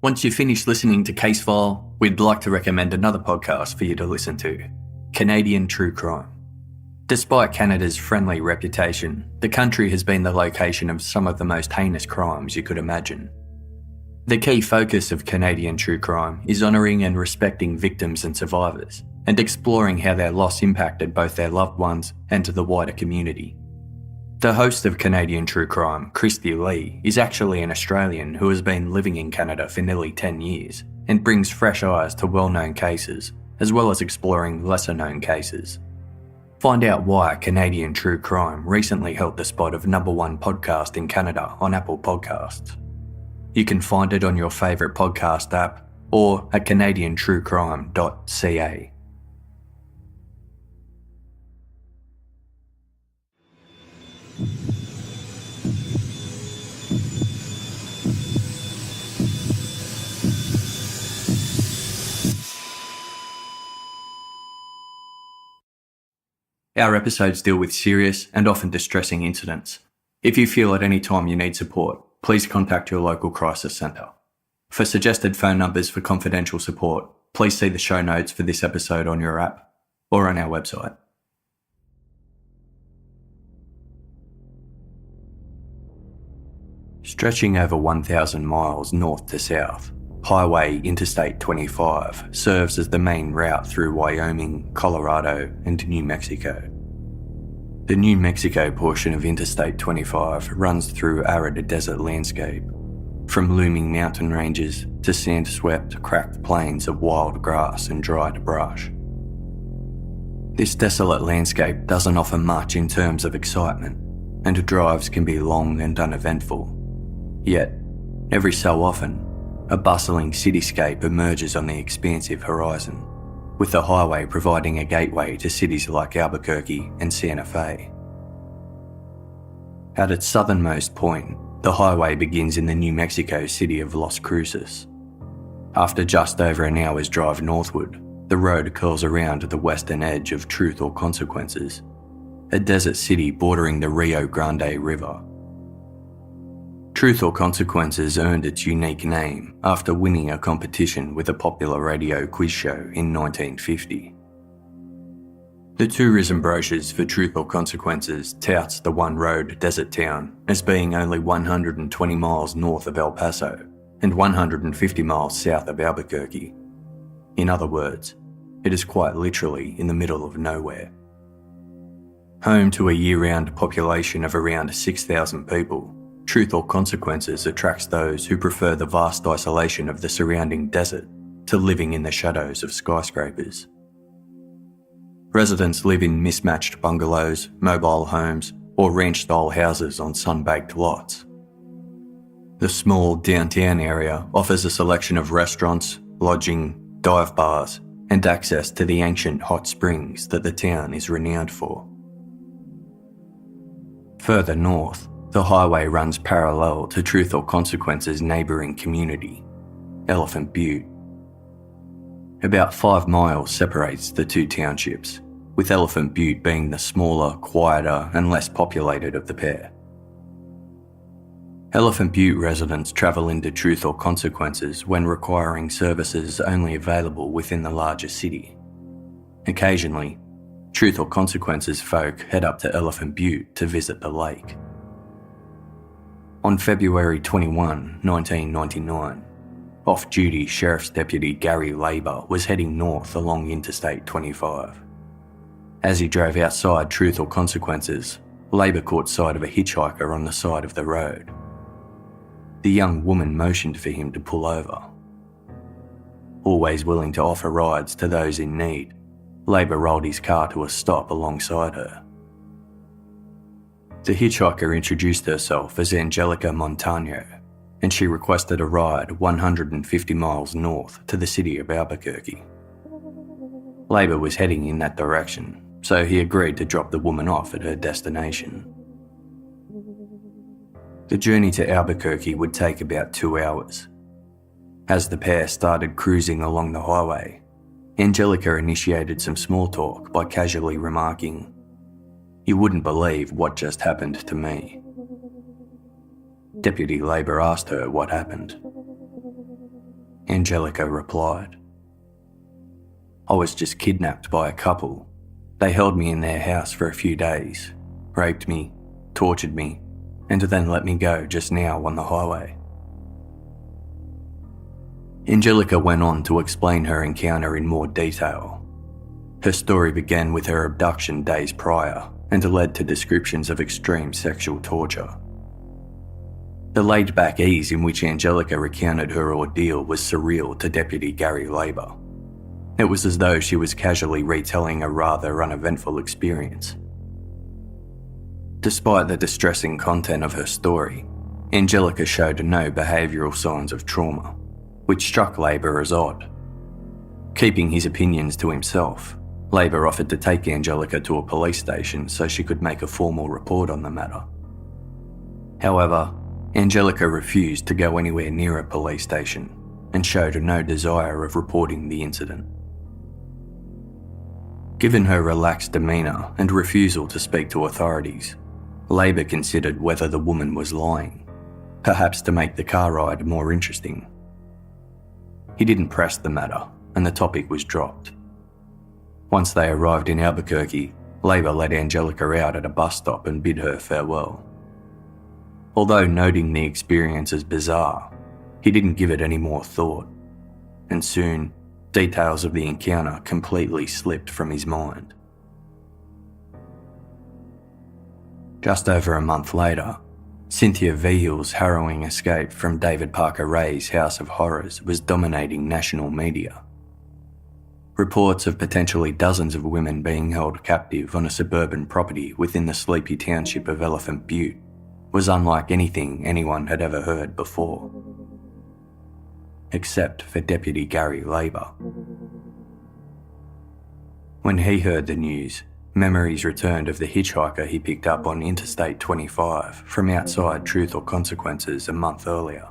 Once you finish listening to Case File, we'd like to recommend another podcast for you to listen to, Canadian True Crime. Despite Canada's friendly reputation, the country has been the location of some of the most heinous crimes you could imagine. The key focus of Canadian True Crime is honouring and respecting victims and survivors, and exploring how their loss impacted both their loved ones and the wider community. The host of Canadian True Crime, Christy Lee, is actually an Australian who has been living in Canada for nearly 10 years and brings fresh eyes to well-known cases, as well as exploring lesser-known cases. Find out why Canadian True Crime recently held the spot of #1 podcast in Canada on Apple Podcasts. You can find it on your favourite podcast app or at canadiantruecrime.ca. Our episodes deal with serious and often distressing incidents. If you feel at any time you need support, please contact your local crisis centre. For suggested phone numbers for confidential support, please see the show notes for this episode on your app or on our website. Stretching over 1,000 miles north to south, Highway Interstate 25 serves as the main route through Wyoming, Colorado, and New Mexico. The New Mexico portion of Interstate 25 runs through arid desert landscape, from looming mountain ranges to sand-swept, cracked plains of wild grass and dried brush. This desolate landscape doesn't offer much in terms of excitement, and drives can be long and uneventful. Yet, every so often, a bustling cityscape emerges on the expansive horizon, with the highway providing a gateway to cities like Albuquerque and Santa Fe. At its southernmost point, the highway begins in the New Mexico city of Las Cruces. After just over an hour's drive northward, the road curls around to the western edge of Truth or Consequences, a desert city bordering the Rio Grande River. Truth or Consequences earned its unique name after winning a competition with a popular radio quiz show in 1950. The tourism brochures for Truth or Consequences touts the one-road desert town as being only 120 miles north of El Paso and 150 miles south of Albuquerque. In other words, it is quite literally in the middle of nowhere. Home to a year-round population of around 6,000 people, Truth or Consequences attracts those who prefer the vast isolation of the surrounding desert to living in the shadows of skyscrapers. Residents live in mismatched bungalows, mobile homes, or ranch-style houses on sun-baked lots. The small downtown area offers a selection of restaurants, lodging, dive bars, and access to the ancient hot springs that the town is renowned for. Further north, the highway runs parallel to Truth or Consequences' neighbouring community, Elephant Butte. About 5 miles separates the two townships, with Elephant Butte being the smaller, quieter, and less populated of the pair. Elephant Butte residents travel into Truth or Consequences when requiring services only available within the larger city. Occasionally, Truth or Consequences folk head up to Elephant Butte to visit the lake. On February 21, 1999, off-duty Sheriff's Deputy Gary Labour was heading north along Interstate 25. As he drove outside Truth or Consequences, Labour caught sight of a hitchhiker on the side of the road. The young woman motioned for him to pull over. Always willing to offer rides to those in need, Labour rolled his car to a stop alongside her. The hitchhiker introduced herself as Angelica Montano, and she requested a ride 150 miles north to the city of Albuquerque. Labour was heading in that direction, so he agreed to drop the woman off at her destination. The journey to Albuquerque would take about 2 hours. As the pair started cruising along the highway, Angelica initiated some small talk by casually remarking, "You wouldn't believe what just happened to me." Deputy Labour asked her what happened. Angelica replied. I was just kidnapped by a couple. They held me in their house for a few days, raped me, tortured me, and then let me go just now on the highway. Angelica went on to explain her encounter in more detail. Her story began with her abduction days prior and led to descriptions of extreme sexual torture. The laid-back ease in which Angelica recounted her ordeal was surreal to Deputy Gary Labour. It was as though she was casually retelling a rather uneventful experience. Despite the distressing content of her story, Angelica showed no behavioural signs of trauma, which struck Labour as odd. Keeping his opinions to himself, Labour offered to take Angelica to a police station so she could make a formal report on the matter. However, Angelica refused to go anywhere near a police station and showed no desire of reporting the incident. Given her relaxed demeanour and refusal to speak to authorities, Labour considered whether the woman was lying, perhaps to make the car ride more interesting. He didn't press the matter, and the topic was dropped. Once they arrived in Albuquerque, Labour let Angelica out at a bus stop and bid her farewell. Although noting the experience as bizarre, he didn't give it any more thought, and soon, details of the encounter completely slipped from his mind. Just over a month later, Cynthia Vihill's harrowing escape from David Parker Ray's House of Horrors was dominating national media. Reports of potentially dozens of women being held captive on a suburban property within the sleepy township of Elephant Butte was unlike anything anyone had ever heard before. Except for Deputy Gary Labour. When he heard the news, memories returned of the hitchhiker he picked up on Interstate 25 from outside Truth or Consequences a month earlier.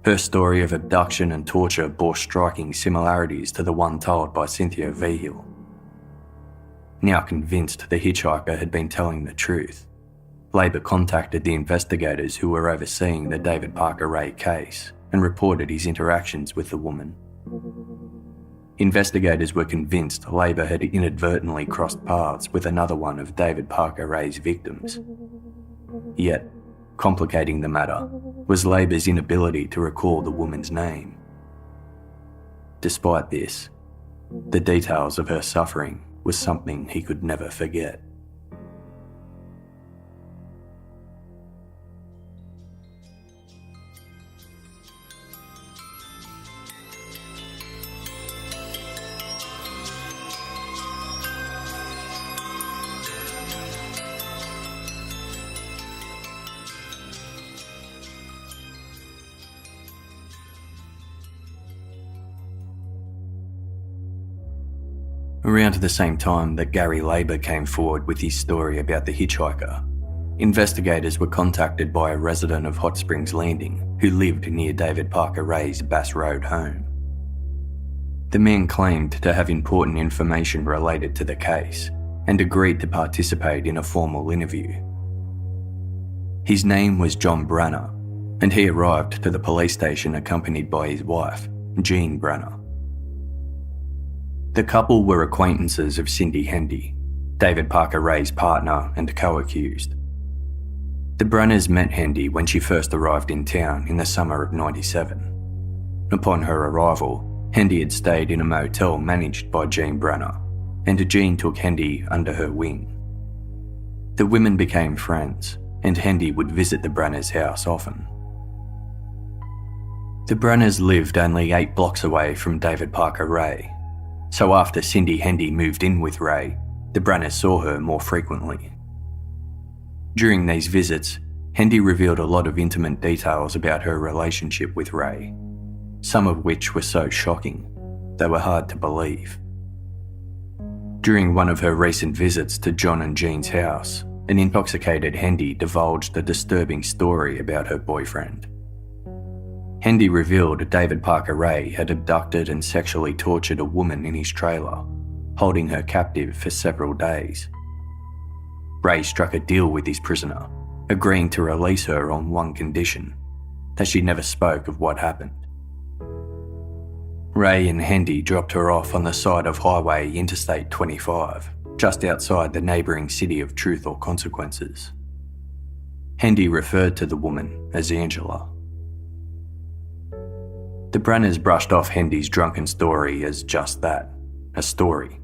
Her story of abduction and torture bore striking similarities to the one told by Cynthia Vihill. Now convinced the hitchhiker had been telling the truth, Labour contacted the investigators who were overseeing the David Parker Ray case and reported his interactions with the woman. Investigators were convinced Labour had inadvertently crossed paths with another one of David Parker Ray's victims. Yet, complicating the matter was Labour's inability to recall the woman's name. Despite this, the details of her suffering was something he could never forget. Around the same time that Gary Labour came forward with his story about the hitchhiker, investigators were contacted by a resident of Hot Springs Landing who lived near David Parker Ray's Bass Road home. The man claimed to have important information related to the case and agreed to participate in a formal interview. His name was John Branner, and he arrived to the police station accompanied by his wife, Jean Branner. The couple were acquaintances of Cindy Hendy, David Parker Ray's partner and co-accused. The Branners met Hendy when she first arrived in town in the summer of '97. Upon her arrival, Hendy had stayed in a motel managed by Jean Branner, and Jean took Hendy under her wing. The women became friends, and Hendy would visit the Branners' house often. The Branners lived only 8 blocks away from David Parker Ray, so after Cindy Hendy moved in with Ray, the Branners saw her more frequently. During these visits, Hendy revealed a lot of intimate details about her relationship with Ray, some of which were so shocking, they were hard to believe. During one of her recent visits to John and Jean's house, an intoxicated Hendy divulged a disturbing story about her boyfriend. Hendy revealed David Parker Ray had abducted and sexually tortured a woman in his trailer, holding her captive for several days. Ray struck a deal with his prisoner, agreeing to release her on one condition, that she never spoke of what happened. Ray and Hendy dropped her off on the side of Highway Interstate 25, just outside the neighbouring city of Truth or Consequences. Hendy referred to the woman as Angela. The Branners brushed off Hendy's drunken story as just that, a story,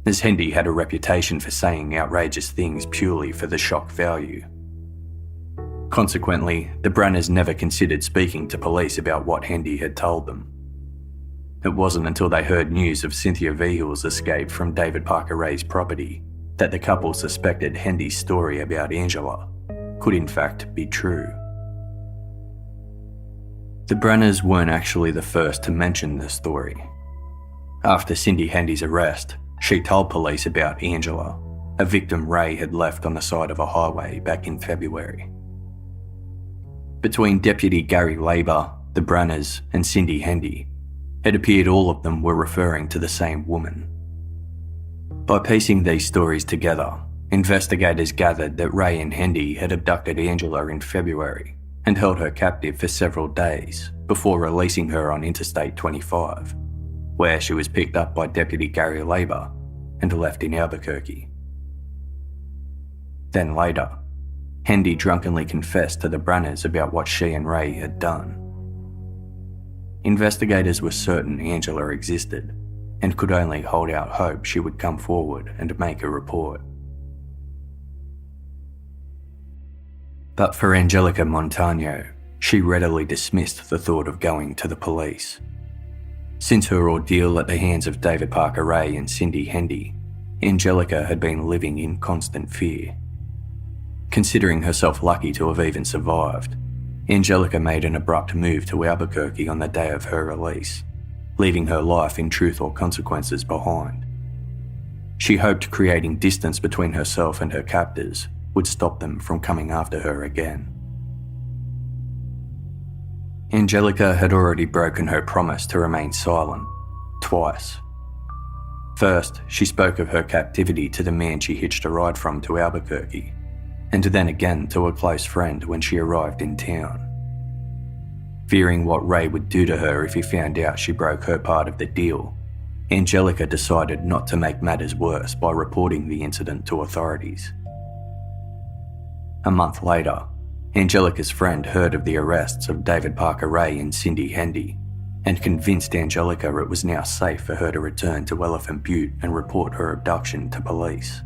as Hendy had a reputation for saying outrageous things purely for the shock value. Consequently, the Branners never considered speaking to police about what Hendy had told them. It wasn't until they heard news of Cynthia Vehill's escape from David Parker Ray's property that the couple suspected Hendy's story about Angela could in fact be true. The Branners weren't actually the first to mention the story. After Cindy Hendy's arrest, she told police about Angela, a victim Ray had left on the side of a highway back in February. Between Deputy Gary Labour, the Branners, and Cindy Hendy, it appeared all of them were referring to the same woman. By piecing these stories together, investigators gathered that Ray and Hendy had abducted Angela in February and held her captive for several days before releasing her on Interstate 25, where she was picked up by Deputy Gary Labour and left in Albuquerque. Then later, Hendy drunkenly confessed to the Branners about what she and Ray had done. Investigators were certain Angela existed and could only hold out hope she would come forward and make a report. But for Angelica Montano, she readily dismissed the thought of going to the police. Since her ordeal at the hands of David Parker Ray and Cindy Hendy, Angelica had been living in constant fear. Considering herself lucky to have even survived, Angelica made an abrupt move to Albuquerque on the day of her release, leaving her life in Truth or Consequences behind. She hoped creating distance between herself and her captors would stop them from coming after her again. Angelica had already broken her promise to remain silent, twice. First, she spoke of her captivity to the man she hitched a ride from to Albuquerque, and then again to a close friend when she arrived in town. Fearing what Ray would do to her if he found out she broke her part of the deal, Angelica decided not to make matters worse by reporting the incident to authorities. A month later, Angelica's friend heard of the arrests of David Parker Ray and Cindy Hendy and convinced Angelica it was now safe for her to return to Elephant Butte and report her abduction to police.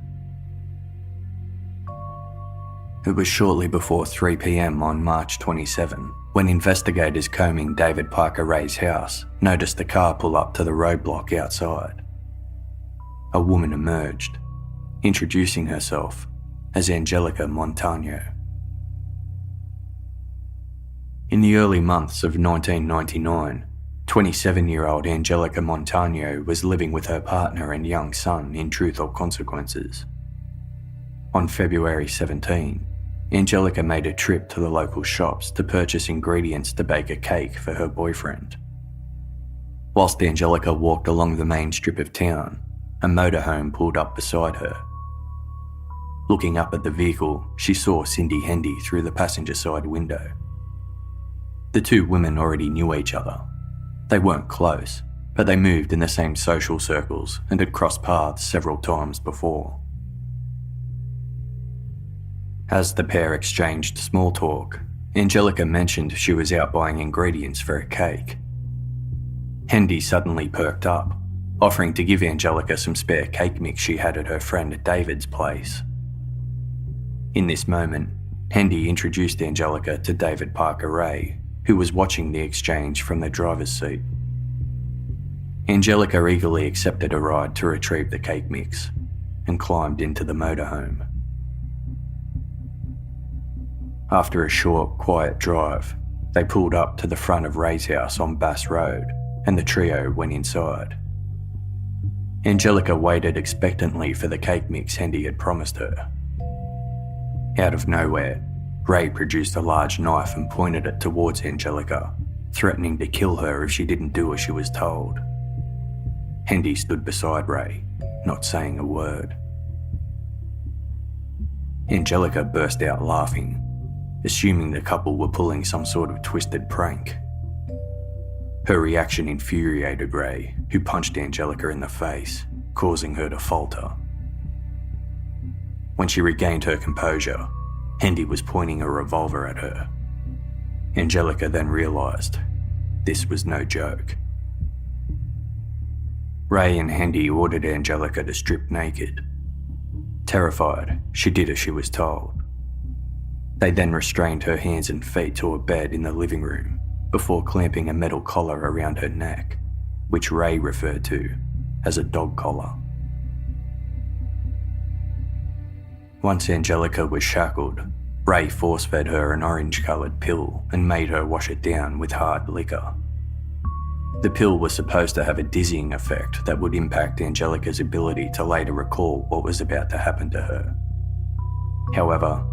It was shortly before 3 p.m. on March 27 when investigators combing David Parker Ray's house noticed the car pull up to the roadblock outside. A woman emerged, introducing herself as Angelica Montano. In the early months of 1999, 27-year-old Angelica Montano was living with her partner and young son in Truth or Consequences. On February 17, Angelica made a trip to the local shops to purchase ingredients to bake a cake for her boyfriend. Whilst Angelica walked along the main strip of town, a motorhome pulled up beside her. Looking up at the vehicle, she saw Cindy Hendy through the passenger side window. The two women already knew each other. They weren't close, but they moved in the same social circles and had crossed paths several times before. As the pair exchanged small talk, Angelica mentioned she was out buying ingredients for a cake. Hendy suddenly perked up, offering to give Angelica some spare cake mix she had at her friend David's place. In this moment, Hendy introduced Angelica to David Parker Ray, who was watching the exchange from the driver's seat. Angelica eagerly accepted a ride to retrieve the cake mix and climbed into the motorhome. After a short, quiet drive, they pulled up to the front of Ray's house on Bass Road, and the trio went inside. Angelica waited expectantly for the cake mix Hendy had promised her. Out of nowhere, Ray produced a large knife and pointed it towards Angelica, threatening to kill her if she didn't do as she was told. Hendy stood beside Ray, not saying a word. Angelica burst out laughing, assuming the couple were pulling some sort of twisted prank. Her reaction infuriated Ray, who punched Angelica in the face, causing her to falter. When she regained her composure, Hendy was pointing a revolver at her. Angelica then realised this was no joke. Ray and Hendy ordered Angelica to strip naked. Terrified, she did as she was told. They then restrained her hands and feet to a bed in the living room before clamping a metal collar around her neck, which Ray referred to as a dog collar. Once Angelica was shackled, Ray force-fed her an orange-coloured pill and made her wash it down with hard liquor. The pill was supposed to have a dizzying effect that would impact Angelica's ability to later recall what was about to happen to her. However,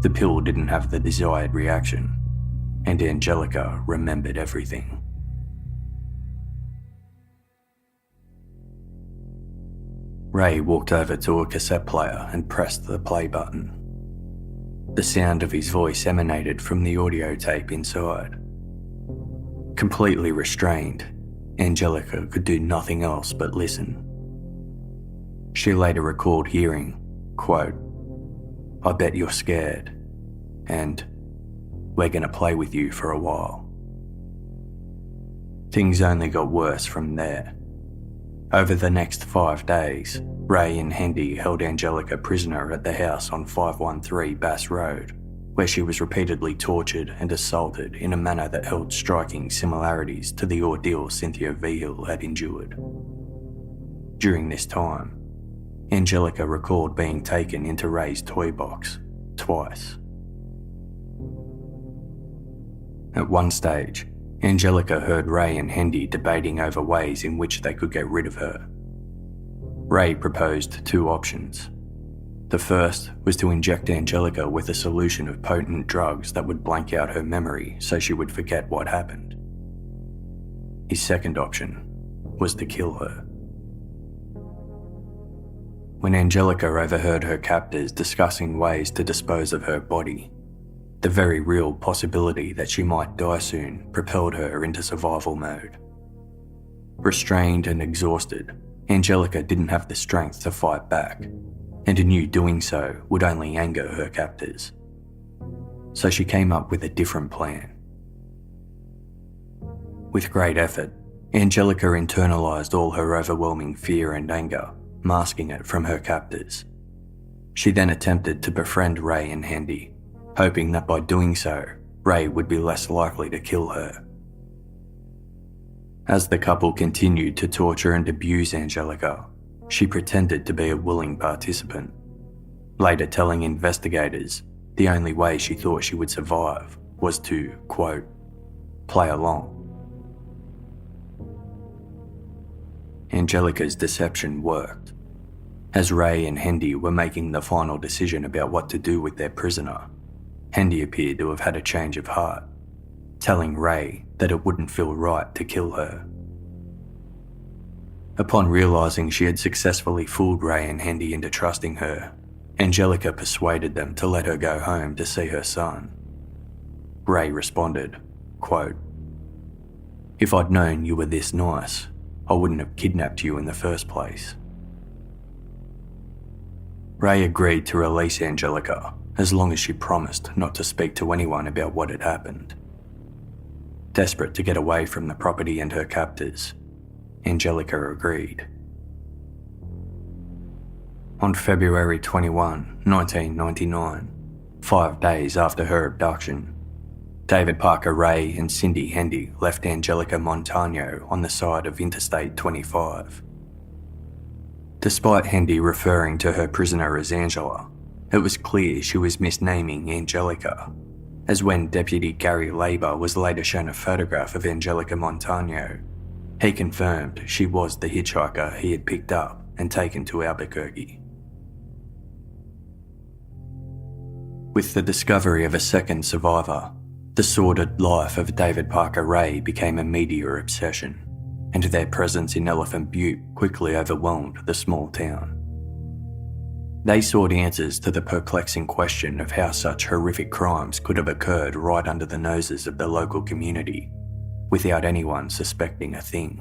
the pill didn't have the desired reaction, and Angelica remembered everything. Ray walked over to a cassette player and pressed the play button. The sound of his voice emanated from the audio tape inside. Completely restrained, Angelica could do nothing else but listen. She later recalled hearing, quote, "I bet you're scared," and "We're gonna play with you for a while." Things only got worse from there. Over the next 5 days, Ray and Hendy held Angelica prisoner at the house on 513 Bass Road, where she was repeatedly tortured and assaulted in a manner that held striking similarities to the ordeal Cynthia Vigil had endured. During this time, Angelica recalled being taken into Ray's toy box twice. At one stage, Angelica heard Ray and Hendy debating over ways in which they could get rid of her. Ray proposed 2 options. The first was to inject Angelica with a solution of potent drugs that would blank out her memory so she would forget what happened. His second option was to kill her. When Angelica overheard her captors discussing ways to dispose of her body, the very real possibility that she might die soon propelled her into survival mode. Restrained and exhausted, Angelica didn't have the strength to fight back, and knew doing so would only anger her captors. So she came up with a different plan. With great effort, Angelica internalized all her overwhelming fear and anger, masking it from her captors. She then attempted to befriend Ray and Hendy, hoping that by doing so, Ray would be less likely to kill her. As the couple continued to torture and abuse Angelica, she pretended to be a willing participant, later telling investigators the only way she thought she would survive was to, quote, "play along." Angelica's deception worked. As Ray and Hendy were making the final decision about what to do with their prisoner, Hendy appeared to have had a change of heart, telling Ray that it wouldn't feel right to kill her. Upon realising she had successfully fooled Ray and Hendy into trusting her, Angelica persuaded them to let her go home to see her son. Ray responded, quote, "If I'd known you were this nice, I wouldn't have kidnapped you in the first place." Ray agreed to release Angelica as long as she promised not to speak to anyone about what had happened. Desperate to get away from the property and her captors, Angelica agreed. On February 21, 1999, 5 days after her abduction, David Parker Ray and Cindy Hendy left Angelica Montano on the side of Interstate 25. Despite Hendy referring to her prisoner as Angela, it was clear she was misnaming Angelica, as when Deputy Gary Labour was later shown a photograph of Angelica Montano, he confirmed she was the hitchhiker he had picked up and taken to Albuquerque. With the discovery of a second survivor, the sordid life of David Parker Ray became a media obsession, and their presence in Elephant Butte quickly overwhelmed the small town. They sought answers to the perplexing question of how such horrific crimes could have occurred right under the noses of the local community, without anyone suspecting a thing.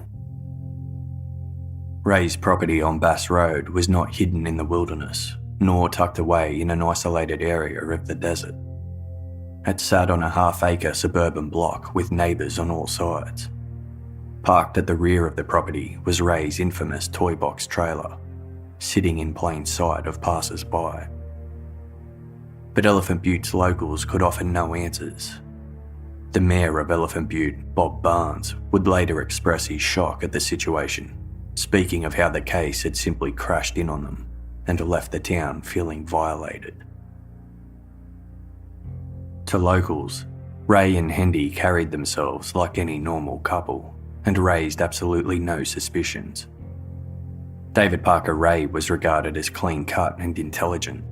Ray's property on Bass Road was not hidden in the wilderness, nor tucked away in an isolated area of the desert. It sat on a half-acre suburban block with neighbours on all sides. Parked at the rear of the property was Ray's infamous toy box trailer, sitting in plain sight of passers-by. But Elephant Butte's locals could offer no answers. The mayor of Elephant Butte, Bob Barnes, would later express his shock at the situation, speaking of how the case had simply crashed in on them and left the town feeling violated. To locals, Ray and Hendy carried themselves like any normal couple and raised absolutely no suspicions. David Parker Ray was regarded as clean-cut and intelligent,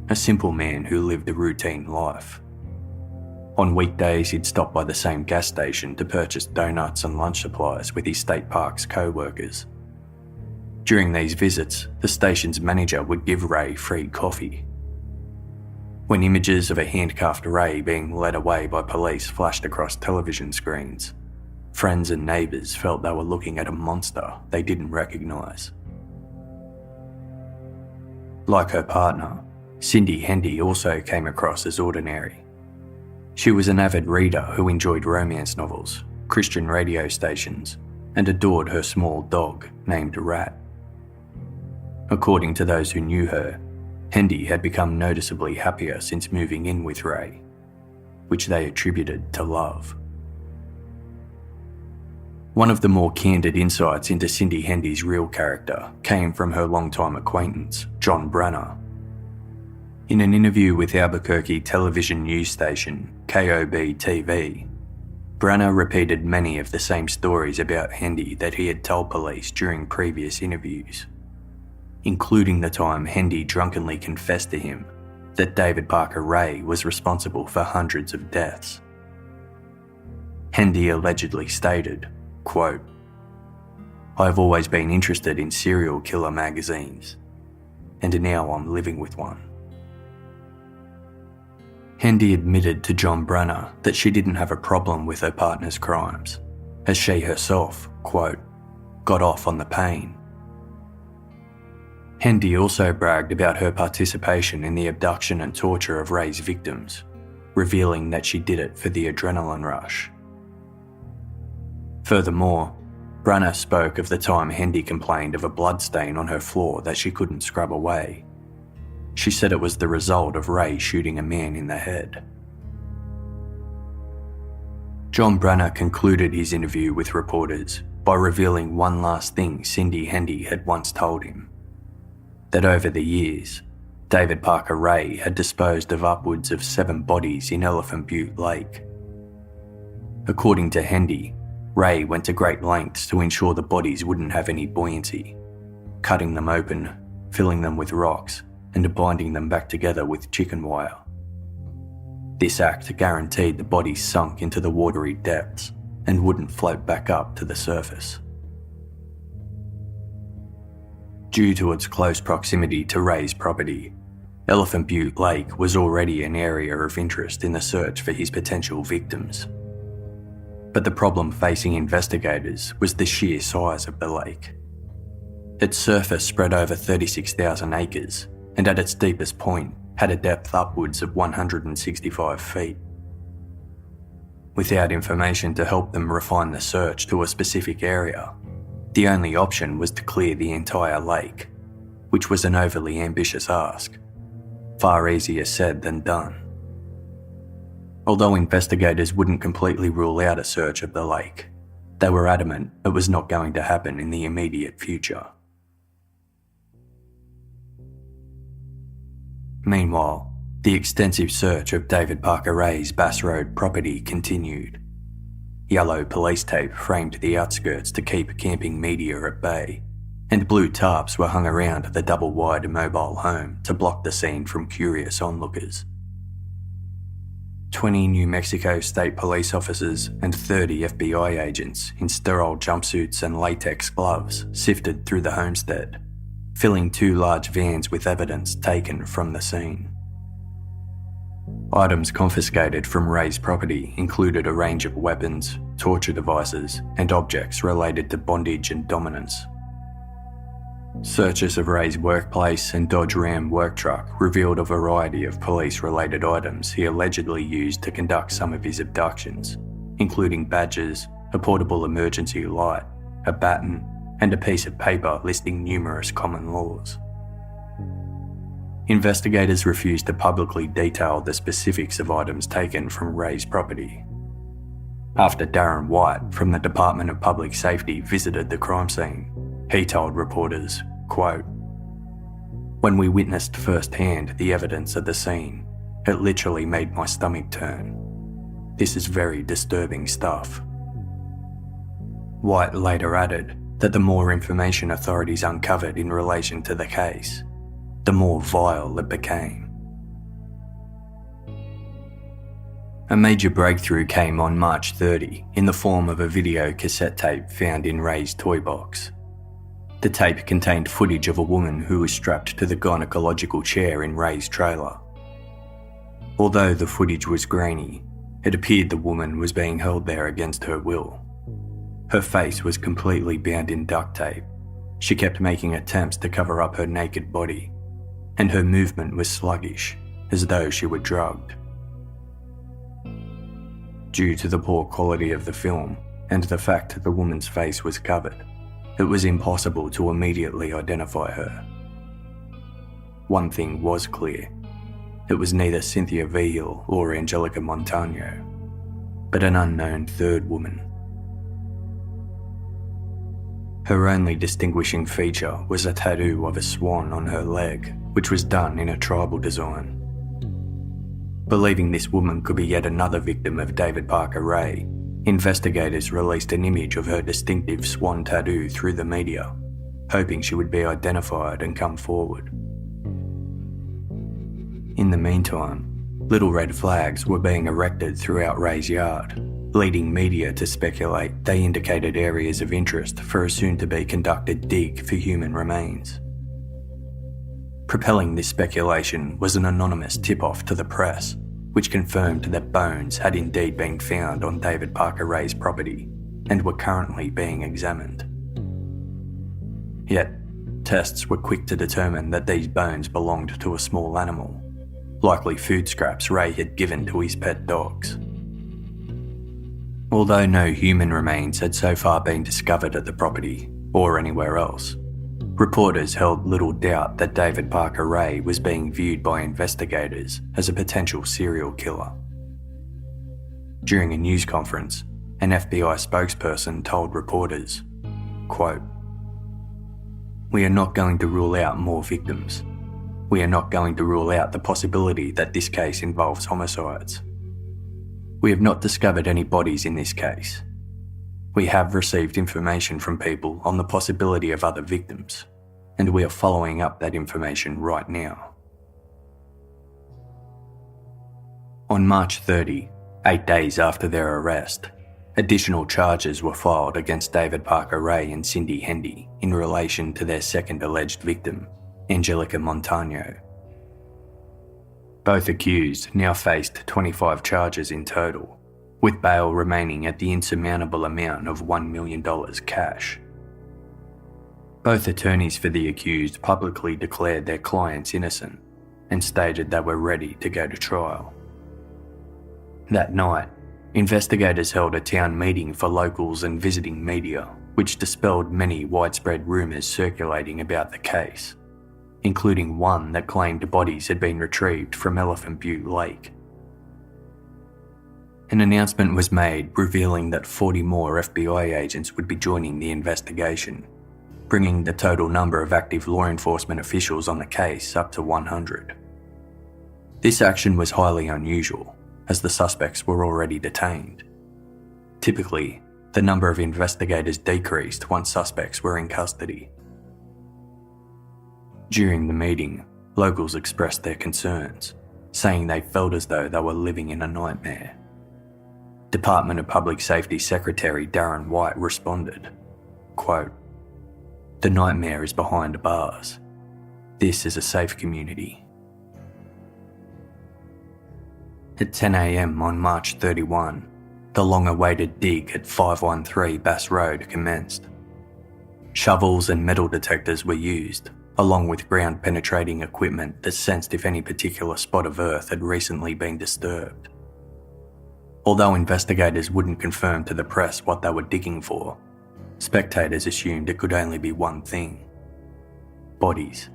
a simple man who lived a routine life. On weekdays, he'd stop by the same gas station to purchase donuts and lunch supplies with his state parks co-workers. During these visits, the station's manager would give Ray free coffee. When images of a handcuffed Ray being led away by police flashed across television screens, friends and neighbours felt they were looking at a monster they didn't recognise. Like her partner, Cindy Hendy also came across as ordinary. She was an avid reader who enjoyed romance novels, Christian radio stations, and adored her small dog named Rat. According to those who knew her, Hendy had become noticeably happier since moving in with Ray, which they attributed to love. One of the more candid insights into Cindy Hendy's real character came from her longtime acquaintance, John Branner. In an interview with Albuquerque television news station KOB-TV, Branner repeated many of the same stories about Hendy that he had told police during previous interviews, including the time Hendy drunkenly confessed to him that David Parker Ray was responsible for hundreds of deaths. Hendy allegedly stated, quote, "I've always been interested in serial killer magazines, and now I'm living with one." Hendy admitted to John Branner that she didn't have a problem with her partner's crimes, as she herself, quote, "got off on the pain." Hendy also bragged about her participation in the abduction and torture of Ray's victims, revealing that she did it for the adrenaline rush. Furthermore, Branner spoke of the time Hendy complained of a bloodstain on her floor that she couldn't scrub away. She said it was the result of Ray shooting a man in the head. John Branner concluded his interview with reporters by revealing one last thing Cindy Hendy had once told him: that over the years, David Parker Ray had disposed of upwards of 7 bodies in Elephant Butte Lake. According to Hendy, Ray went to great lengths to ensure the bodies wouldn't have any buoyancy, cutting them open, filling them with rocks, and binding them back together with chicken wire. This act guaranteed the bodies sunk into the watery depths and wouldn't float back up to the surface. Due to its close proximity to Ray's property, Elephant Butte Lake was already an area of interest in the search for his potential victims. But the problem facing investigators was the sheer size of the lake. Its surface spread over 36,000 acres, and at its deepest point had a depth upwards of 165 feet. Without information to help them refine the search to a specific area, the only option was to clear the entire lake, which was an overly ambitious ask. Far easier said than done. Although investigators wouldn't completely rule out a search of the lake, they were adamant it was not going to happen in the immediate future. Meanwhile, the extensive search of David Parker Ray's Bass Road property continued. Yellow police tape framed the outskirts to keep camping media at bay, and blue tarps were hung around the double-wide mobile home to block the scene from curious onlookers. 20 New Mexico State Police officers and 30 FBI agents in sterile jumpsuits and latex gloves sifted through the homestead, filling 2 large vans with evidence taken from the scene. Items confiscated from Ray's property included a range of weapons, torture devices, and objects related to bondage and dominance. Searches of Ray's workplace and Dodge Ram work truck revealed a variety of police-related items he allegedly used to conduct some of his abductions, including badges, a portable emergency light, a baton, and a piece of paper listing numerous common laws. Investigators refused to publicly detail the specifics of items taken from Ray's property. After Darren White from the Department of Public Safety visited the crime scene, he told reporters, quote, "When we witnessed firsthand the evidence at the scene, it literally made my stomach turn. This is very disturbing stuff." White later added that the more information authorities uncovered in relation to the case, the more vile it became. A major breakthrough came on March 30 in the form of a video cassette tape found in Ray's toy box. The tape contained footage of a woman who was strapped to the gynecological chair in Ray's trailer. Although the footage was grainy, it appeared the woman was being held there against her will. Her face was completely bound in duct tape. She kept making attempts to cover up her naked body, and her movement was sluggish, as though she were drugged. Due to the poor quality of the film and the fact the woman's face was covered, it was impossible to immediately identify her. One thing was clear. It was neither Cynthia Vigil or Angelica Montano, but an unknown third woman. Her only distinguishing feature was a tattoo of a swan on her leg, which was done in a tribal design. Believing this woman could be yet another victim of David Parker Ray, investigators released an image of her distinctive swan tattoo through the media, hoping she would be identified and come forward. In the meantime, little red flags were being erected throughout Ray's yard, leading media to speculate they indicated areas of interest for a soon-to-be conducted dig for human remains. Propelling this speculation was an anonymous tip-off to the press, which confirmed that bones had indeed been found on David Parker Ray's property and were currently being examined. Yet, tests were quick to determine that these bones belonged to a small animal, likely food scraps Ray had given to his pet dogs. Although no human remains had so far been discovered at the property or anywhere else, reporters held little doubt that David Parker Ray was being viewed by investigators as a potential serial killer. During a news conference, an FBI spokesperson told reporters, quote, "We are not going to rule out more victims. We are not going to rule out the possibility that this case involves homicides. We have not discovered any bodies in this case. We have received information from people on the possibility of other victims, and we are following up that information right now." On March 30, 8 days after their arrest, additional charges were filed against David Parker Ray and Cindy Hendy in relation to their second alleged victim, Angelica Montano. Both accused now faced 25 charges in total, with bail remaining at the insurmountable amount of $1 million cash. Both attorneys for the accused publicly declared their clients innocent and stated they were ready to go to trial. That night, investigators held a town meeting for locals and visiting media, which dispelled many widespread rumours circulating about the case, including one that claimed bodies had been retrieved from Elephant Butte Lake. An announcement was made revealing that 40 more FBI agents would be joining the investigation, bringing the total number of active law enforcement officials on the case up to 100. This action was highly unusual, as the suspects were already detained. Typically, the number of investigators decreased once suspects were in custody. During the meeting, locals expressed their concerns, saying they felt as though they were living in a nightmare. Department of Public Safety Secretary Darren White responded, quote, "The nightmare is behind bars. This is a safe community." At 10 a.m. on March 31, the long-awaited dig at 513 Bass Road commenced. Shovels and metal detectors were used, along with ground-penetrating equipment that sensed if any particular spot of earth had recently been disturbed. Although investigators wouldn't confirm to the press what they were digging for, spectators assumed it could only be one thing: bodies.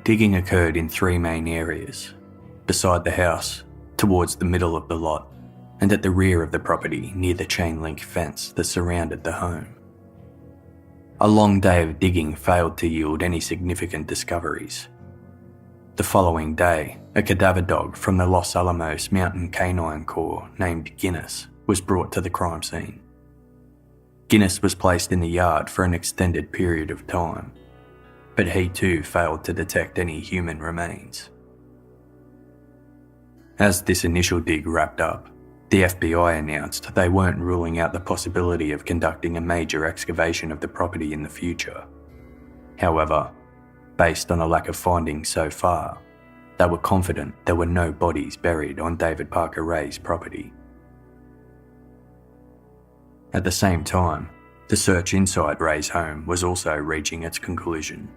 Digging occurred in 3 main areas: beside the house, towards the middle of the lot, and at the rear of the property near the chain-link fence that surrounded the home. A long day of digging failed to yield any significant discoveries. The following day, a cadaver dog from the Los Alamos Mountain Canine Corps named Guinness was brought to the crime scene. Guinness was placed in the yard for an extended period of time, but he too failed to detect any human remains. As this initial dig wrapped up, the FBI announced they weren't ruling out the possibility of conducting a major excavation of the property in the future. However, based on a lack of findings so far, they were confident there were no bodies buried on David Parker Ray's property. At the same time, the search inside Ray's home was also reaching its conclusion.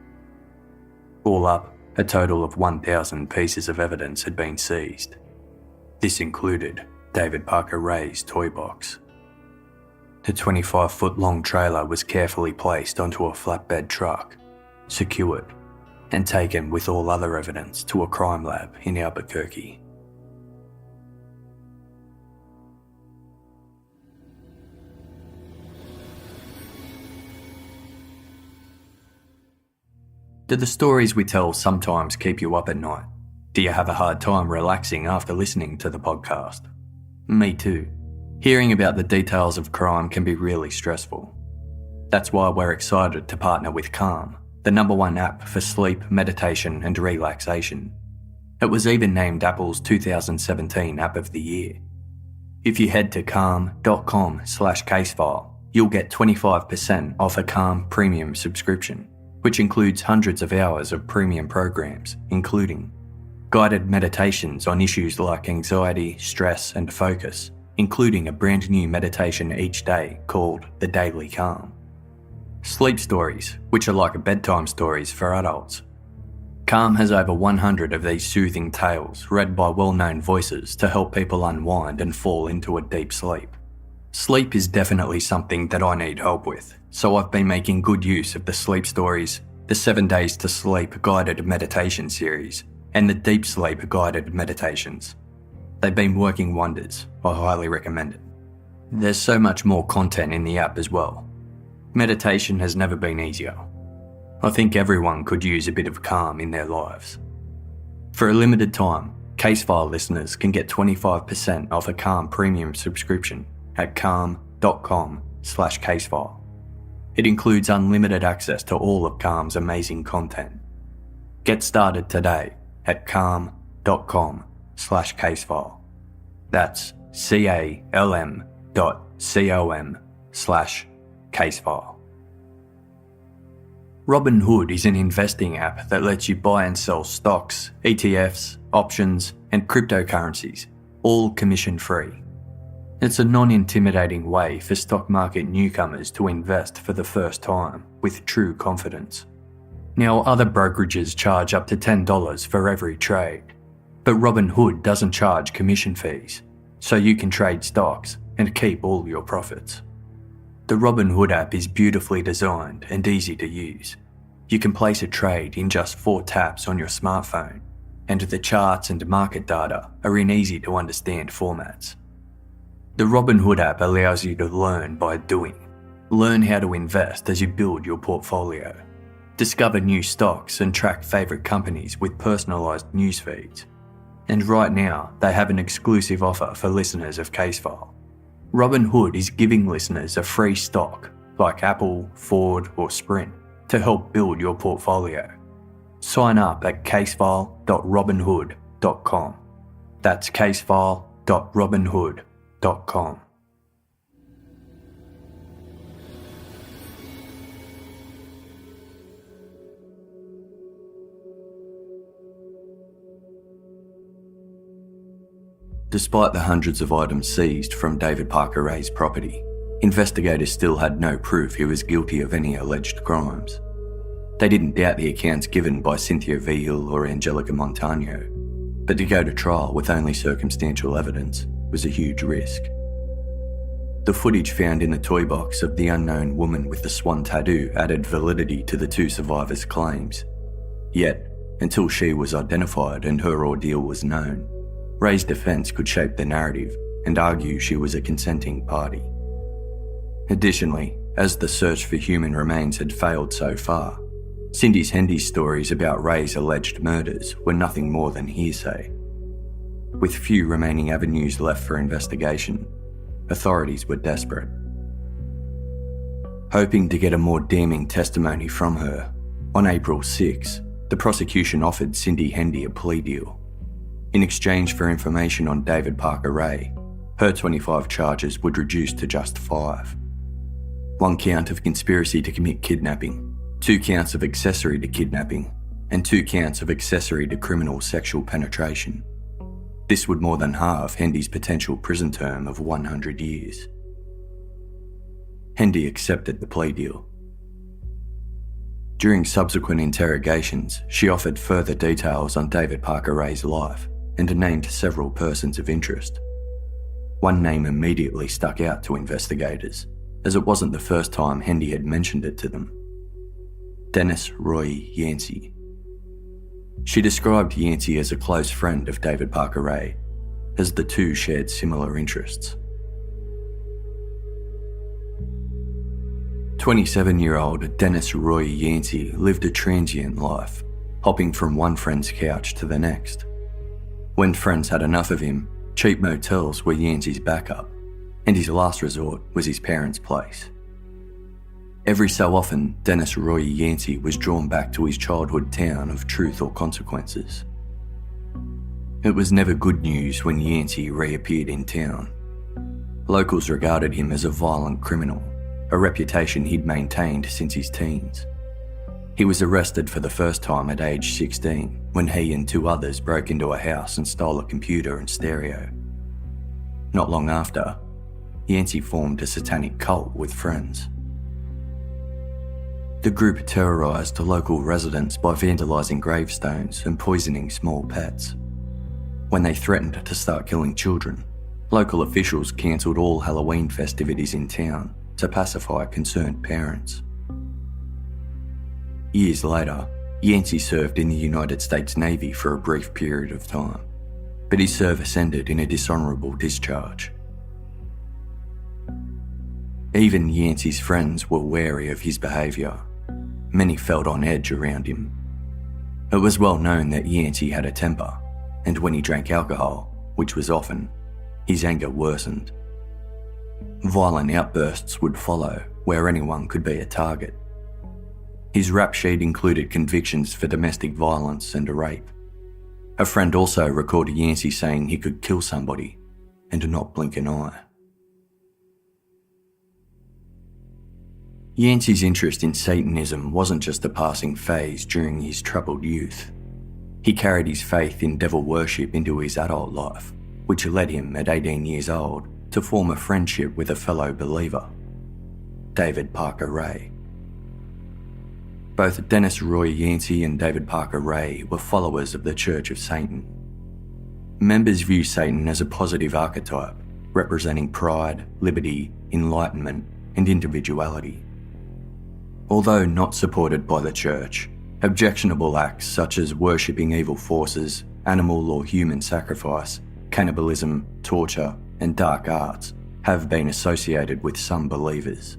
All up, a total of 1,000 pieces of evidence had been seized. This included David Parker Ray's toy box. The 25-foot-long trailer was carefully placed onto a flatbed truck, secured, and taken with all other evidence to a crime lab in Albuquerque. Do the stories we tell sometimes keep you up at night? Do you have a hard time relaxing after listening to the podcast? Me too. Hearing about the details of crime can be really stressful. That's why we're excited to partner with Calm, the #1 app for sleep, meditation and relaxation. It was even named Apple's 2017 App of the Year. If you head to calm.com/casefile, you'll get 25% off a Calm premium subscription, which includes hundreds of hours of premium programs, including guided meditations on issues like anxiety, stress and focus, including a brand new meditation each day called The Daily Calm. Sleep stories, which are like bedtime stories for adults. Calm has over 100 of these soothing tales read by well-known voices to help people unwind and fall into a deep sleep. Sleep is definitely something that I need help with, so I've been making good use of the sleep stories, the 7 Days to Sleep guided meditation series, and the Deep Sleep guided meditations. They've been working wonders. I highly recommend it. There's so much more content in the app as well. Meditation has never been easier. I think everyone could use a bit of calm in their lives. For a limited time, Casefile listeners can get 25% off a Calm premium subscription at calm.com/casefile. It includes unlimited access to all of Calm's amazing content. Get started today at calm.com/casefile. That's calm.com/casefile. Robinhood is an investing app that lets you buy and sell stocks, ETFs, options, and cryptocurrencies, all commission-free. It's a non-intimidating way for stock market newcomers to invest for the first time with true confidence. Now, other brokerages charge up to $10 for every trade, but Robinhood doesn't charge commission fees, so you can trade stocks and keep all your profits. The Robinhood app is beautifully designed and easy to use. You can place a trade in just 4 taps on your smartphone, and the charts and market data are in easy to understand formats. The Robinhood app allows you to learn by doing. Learn how to invest as you build your portfolio. Discover new stocks and track favourite companies with personalised news feeds. And right now, they have an exclusive offer for listeners of Casefile. Robinhood is giving listeners a free stock like Apple, Ford or Sprint to help build your portfolio. Sign up at casefile.robinhood.com. That's casefile.robinhood.com. Despite the hundreds of items seized from David Parker Ray's property, investigators still had no proof he was guilty of any alleged crimes. They didn't doubt the accounts given by Cynthia Vigil or Angelica Montano, but to go to trial with only circumstantial evidence was a huge risk. The footage found in the toy box of the unknown woman with the swan tattoo added validity to the two survivors' claims. Yet, until she was identified and her ordeal was known, Ray's defence could shape the narrative and argue she was a consenting party. Additionally, as the search for human remains had failed so far, Hendy's stories about Ray's alleged murders were nothing more than hearsay. With few remaining avenues left for investigation, authorities were desperate. Hoping to get a more damning testimony from her, on April 6, the prosecution offered Hendy a plea deal. In exchange for information on David Parker Ray, her 25 charges would reduce to just 5. 1 count of conspiracy to commit kidnapping, 2 counts of accessory to kidnapping, and 2 counts of accessory to criminal sexual penetration. This would more than halve Hendy's potential prison term of 100 years. Hendy accepted the plea deal. During subsequent interrogations, she offered further details on David Parker Ray's life and named several persons of interest. One name immediately stuck out to investigators, as it wasn't the first time Hendy had mentioned it to them: Denis Roy Yancy. She described Yancy as a close friend of David Parker Ray, as the two shared similar interests. 27-year-old Denis Roy Yancy lived a transient life, hopping from one friend's couch to the next. When friends had enough of him, cheap motels were Yancy's backup, and his last resort was his parents' place. Every so often, Denis Roy Yancy was drawn back to his childhood town of Truth or Consequences. It was never good news when Yancy reappeared in town. Locals regarded him as a violent criminal, a reputation he'd maintained since his teens. He was arrested for the first time at age 16 when he and 2 others broke into a house and stole a computer and stereo. Not long after, Yancy formed a satanic cult with friends. The group terrorised local residents by vandalising gravestones and poisoning small pets. When they threatened to start killing children, local officials cancelled all Halloween festivities in town to pacify concerned parents. Years later, Yancy served in the United States Navy for a brief period of time, but his service ended in a dishonourable discharge. Even Yancy's friends were wary of his behaviour. Many felt on edge around him. It was well known that Yancy had a temper, and when he drank alcohol, which was often, his anger worsened. Violent outbursts would follow where anyone could be a target. His rap sheet included convictions for domestic violence and rape. A friend also recorded Yancy saying he could kill somebody and not blink an eye. Yancy's interest in Satanism wasn't just a passing phase during his troubled youth. He carried his faith in devil worship into his adult life, which led him at 18 years old to form a friendship with a fellow believer, David Parker Ray. Both Denis Roy Yancy and David Parker Ray were followers of the Church of Satan. Members view Satan as a positive archetype, representing pride, liberty, enlightenment, and individuality. Although not supported by the Church, objectionable acts such as worshipping evil forces, animal or human sacrifice, cannibalism, torture, and dark arts have been associated with some believers.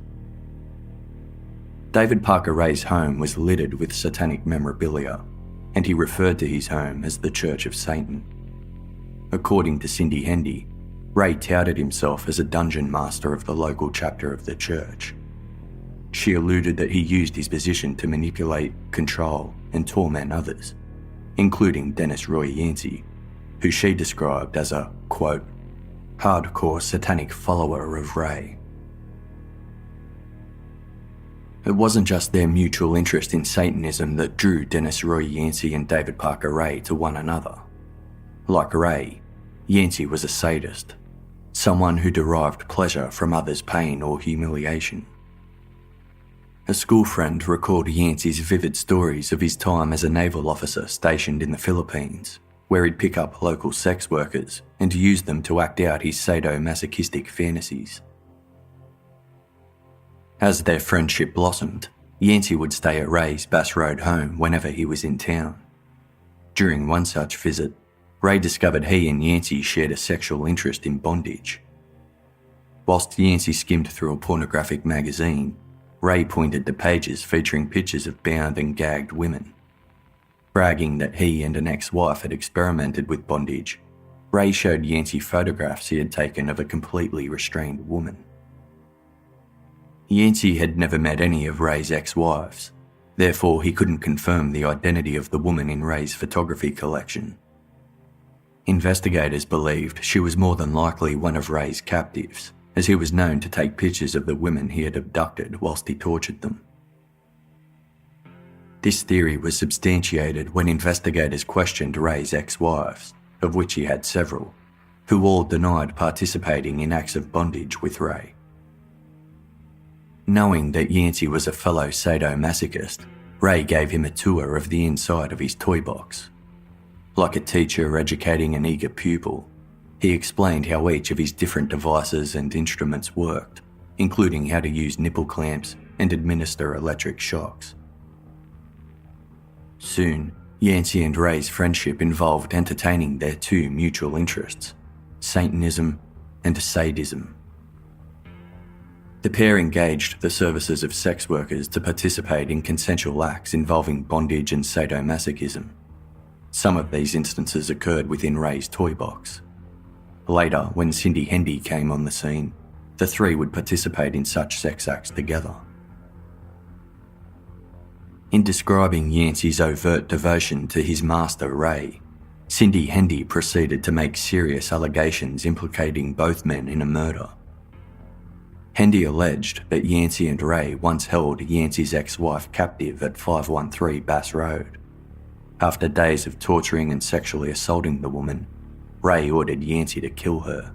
David Parker Ray's home was littered with satanic memorabilia, and he referred to his home as the Church of Satan. According to Hendy, Ray touted himself as a dungeon master of the local chapter of the church. She alluded that he used his position to manipulate, control, and torment others, including Denis Roy Yancy, who she described as a, quote, hardcore satanic follower of Ray. It wasn't just their mutual interest in Satanism that drew Denis Roy Yancy and David Parker Ray to one another. Like Ray, Yancy was a sadist, someone who derived pleasure from others' pain or humiliation. A school friend recalled Yancy's vivid stories of his time as a naval officer stationed in the Philippines, where he'd pick up local sex workers and use them to act out his sadomasochistic fantasies. As their friendship blossomed, Yancy would stay at Ray's Bass Road home whenever he was in town. During one such visit, Ray discovered he and Yancy shared a sexual interest in bondage. Whilst Yancy skimmed through a pornographic magazine, Ray pointed to pages featuring pictures of bound and gagged women. Bragging that he and an ex-wife had experimented with bondage, Ray showed Yancy photographs he had taken of a completely restrained woman. Yancy had never met any of Ray's ex-wives, therefore he couldn't confirm the identity of the woman in Ray's photography collection. Investigators believed she was more than likely one of Ray's captives, as he was known to take pictures of the women he had abducted whilst he tortured them. This theory was substantiated when investigators questioned Ray's ex-wives, of which he had several, who all denied participating in acts of bondage with Ray. Knowing that Yancy was a fellow sadomasochist, Ray gave him a tour of the inside of his toy box. Like a teacher educating an eager pupil, he explained how each of his different devices and instruments worked, including how to use nipple clamps and administer electric shocks. Soon, Yancy and Ray's friendship involved entertaining their two mutual interests, Satanism and sadism. The pair engaged the services of sex workers to participate in consensual acts involving bondage and sadomasochism. Some of these instances occurred within Ray's toy box. Later, when Hendy came on the scene, the three would participate in such sex acts together. In describing Yancy's overt devotion to his master Ray, Hendy proceeded to make serious allegations implicating both men in a murder. Hendy alleged that Yancy and Ray once held Yancy's ex-wife captive at 513 Bass Road. After days of torturing and sexually assaulting the woman, Ray ordered Yancy to kill her.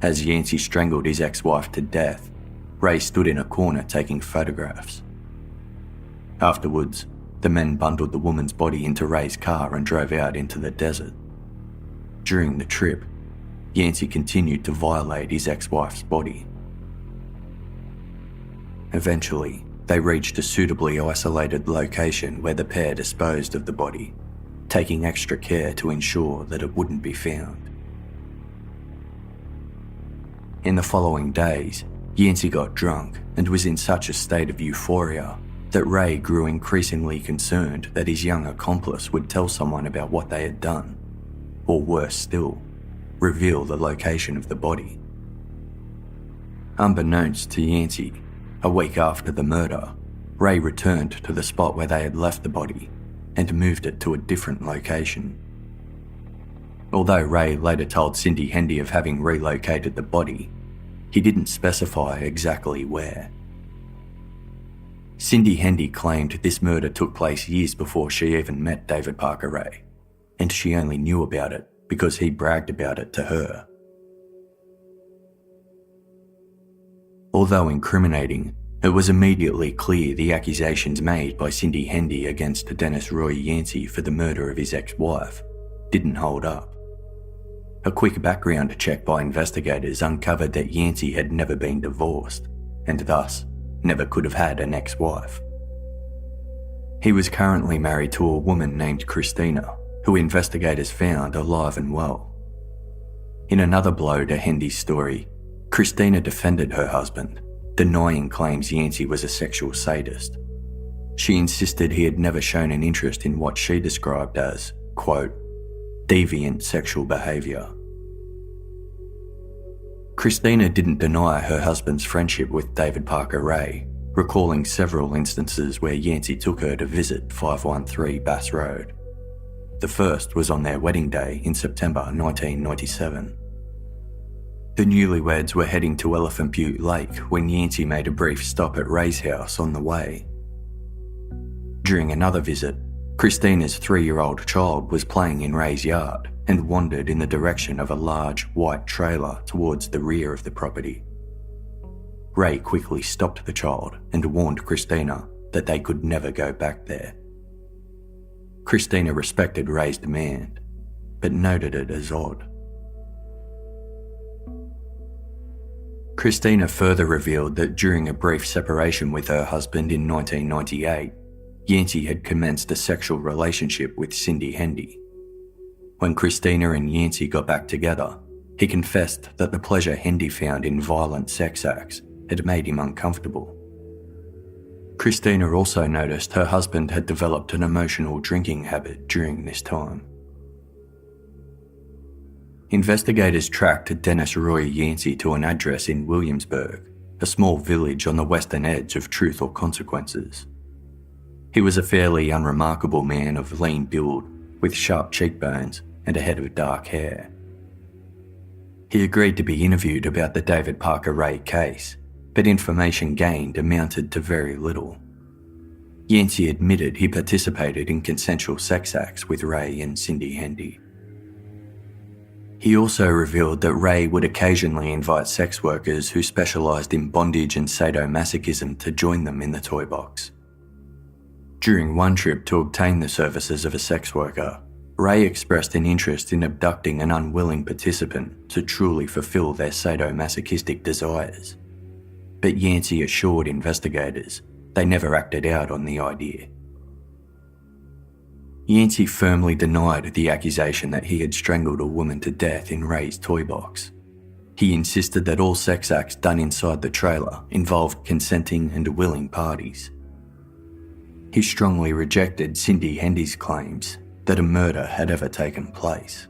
As Yancy strangled his ex-wife to death, Ray stood in a corner taking photographs. Afterwards, the men bundled the woman's body into Ray's car and drove out into the desert. During the trip, Yancy continued to violate his ex-wife's body. Eventually, they reached a suitably isolated location where the pair disposed of the body, taking extra care to ensure that it wouldn't be found. In the following days, Yancy got drunk and was in such a state of euphoria that Ray grew increasingly concerned that his young accomplice would tell someone about what they had done, or worse still, reveal the location of the body. Unbeknownst to Yancy, a week after the murder, Ray returned to the spot where they had left the body and moved it to a different location. Although Ray later told Hendy of having relocated the body, he didn't specify exactly where. Hendy claimed this murder took place years before she even met David Parker Ray, and she only knew about it because he bragged about it to her. Although incriminating, it was immediately clear the accusations made by Hendy against Denis Roy Yancy for the murder of his ex-wife didn't hold up. A quick background check by investigators uncovered that Yancy had never been divorced, and thus never could have had an ex-wife. He was currently married to a woman named Christina, who investigators found alive and well. In another blow to Hendy's story, Christina defended her husband, denying claims Yancy was a sexual sadist. She insisted he had never shown an interest in what she described as, quote, deviant sexual behaviour. Christina didn't deny her husband's friendship with David Parker Ray, recalling several instances where Yancy took her to visit 513 Bass Road. The first was on their wedding day in September 1997. The newlyweds were heading to Elephant Butte Lake when Yancy made a brief stop at Ray's house on the way. During another visit, Christina's 3-year-old child was playing in Ray's yard and wandered in the direction of a large white trailer towards the rear of the property. Ray quickly stopped the child and warned Christina that they could never go back there. Christina respected Ray's demand, but noted it as odd. Christina further revealed that during a brief separation with her husband in 1998, Yancy had commenced a sexual relationship with Cindy Hendy. When Christina and Yancy got back together, he confessed that the pleasure Hendy found in violent sex acts had made him uncomfortable. Christina also noticed her husband had developed an emotional drinking habit during this time. Investigators tracked Denis Roy Yancy to an address in Williamsburg, a small village on the western edge of Truth or Consequences. He was a fairly unremarkable man of lean build, with sharp cheekbones and a head of dark hair. He agreed to be interviewed about the David Parker Ray case, but information gained amounted to very little. Yancy admitted he participated in consensual sex acts with Ray and Cindy Hendy. He also revealed that Ray would occasionally invite sex workers who specialised in bondage and sadomasochism to join them in the toy box. During one trip to obtain the services of a sex worker, Ray expressed an interest in abducting an unwilling participant to truly fulfill their sadomasochistic desires. But Yancy assured investigators they never acted out on the idea. Yancy firmly denied the accusation that he had strangled a woman to death in Ray's toy box. He insisted that all sex acts done inside the trailer involved consenting and willing parties. He strongly rejected Cindy Hendy's claims that a murder had ever taken place.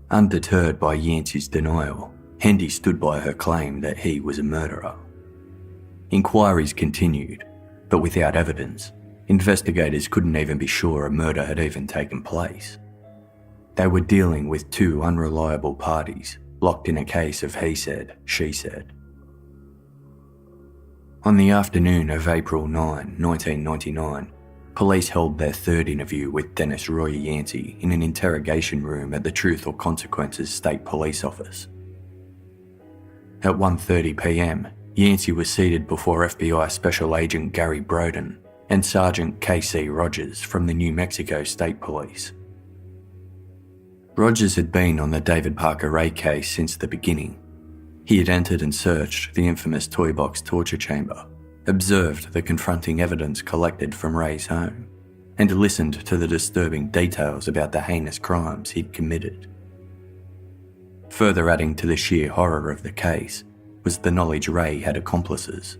Undeterred by Yancy's denial, Hendy stood by her claim that he was a murderer. Inquiries continued, but without evidence, investigators couldn't even be sure a murder had even taken place. They were dealing with two unreliable parties, locked in a case of he said, she said. On the afternoon of April 9, 1999, police held their third interview with Denis Roy Yancy in an interrogation room at the Truth or Consequences State Police Office. At 1:30 p.m, Yancy was seated before FBI Special Agent Gary Broden and Sergeant K.C. Rogers from the New Mexico State Police. Rogers had been on the David Parker Ray case since the beginning. He had entered and searched the infamous toy box torture chamber, observed the confronting evidence collected from Ray's home, and listened to the disturbing details about the heinous crimes he'd committed. Further adding to the sheer horror of the case was the knowledge Ray had accomplices.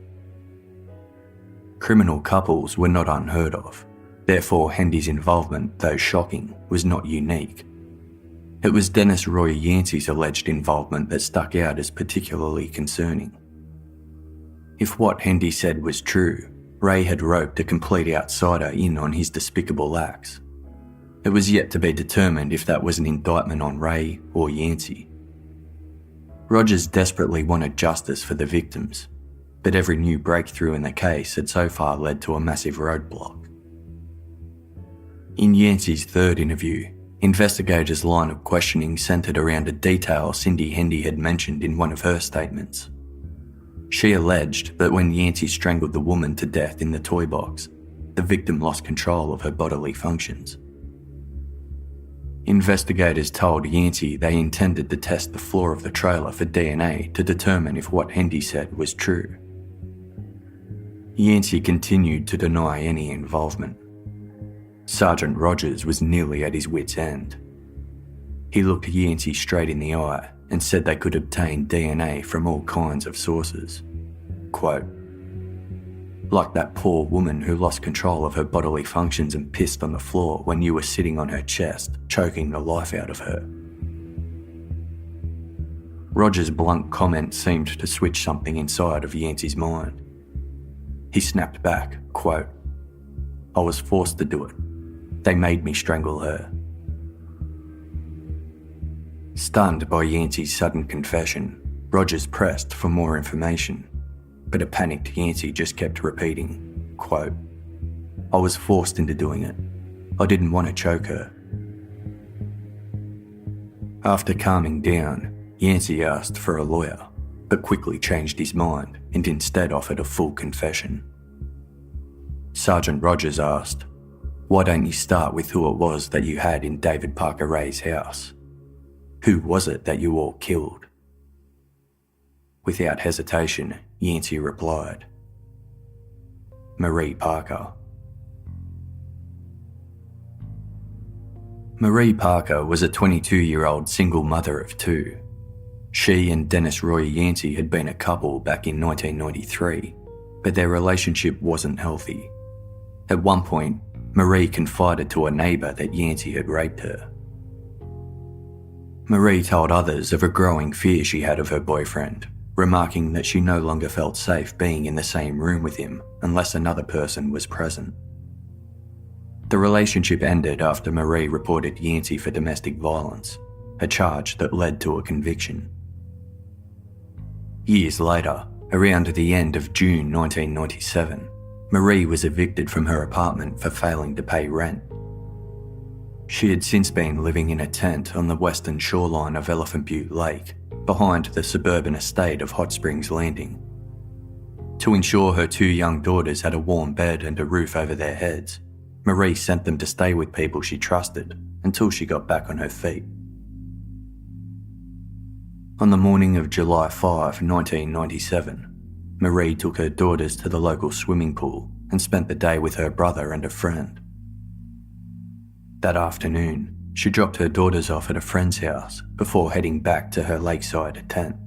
Criminal couples were not unheard of, therefore Hendy's involvement, though shocking, was not unique. It was Denis Roy Yancy's alleged involvement that stuck out as particularly concerning. If what Hendy said was true, Ray had roped a complete outsider in on his despicable acts. It was yet to be determined if that was an indictment on Ray or Yancy. Rogers desperately wanted justice for the victims, but every new breakthrough in the case had so far led to a massive roadblock. In Yancy's third interview, investigators' line of questioning centred around a detail Cindy Hendy had mentioned in one of her statements. She alleged that when Yancy strangled the woman to death in the toy box, the victim lost control of her bodily functions. Investigators told Yancy they intended to test the floor of the trailer for DNA to determine if what Hendy said was true. Yancy continued to deny any involvement. Sergeant Rogers was nearly at his wit's end. He looked Yancy straight in the eye and said they could obtain DNA from all kinds of sources. Quote, "Like that poor woman who lost control of her bodily functions and pissed on the floor when you were sitting on her chest, choking the life out of her." Rogers' blunt comment seemed to switch something inside of Yancy's mind. He snapped back, quote, "I was forced to do it. They made me strangle her." Stunned by Yancy's sudden confession, Rogers pressed for more information, but a panicked Yancy just kept repeating, quote, "I was forced into doing it. I didn't want to choke her. After calming down, Yancy asked for a lawyer, but quickly changed his mind and instead offered a full confession. Sergeant Rogers asked, "Why don't you start with who it was that you had in David Parker Ray's house? Who was it that you all killed?" Without hesitation, Yancy replied, "Marie Parker." Marie Parker was a 22-year-old single mother of two. She and Denis Roy Yancy had been a couple back in 1993, but their relationship wasn't healthy. At one point, Marie confided to a neighbour that Yancy had raped her. Marie told others of a growing fear she had of her boyfriend, remarking that she no longer felt safe being in the same room with him unless another person was present. The relationship ended after Marie reported Yancy for domestic violence, a charge that led to a conviction. Years later, around the end of June 1997, Marie was evicted from her apartment for failing to pay rent. She had since been living in a tent on the western shoreline of Elephant Butte Lake, behind the suburban estate of Hot Springs Landing. To ensure her two young daughters had a warm bed and a roof over their heads, Marie sent them to stay with people she trusted until she got back on her feet. On the morning of July 5, 1997, Marie took her daughters to the local swimming pool and spent the day with her brother and a friend. That afternoon, she dropped her daughters off at a friend's house before heading back to her lakeside tent.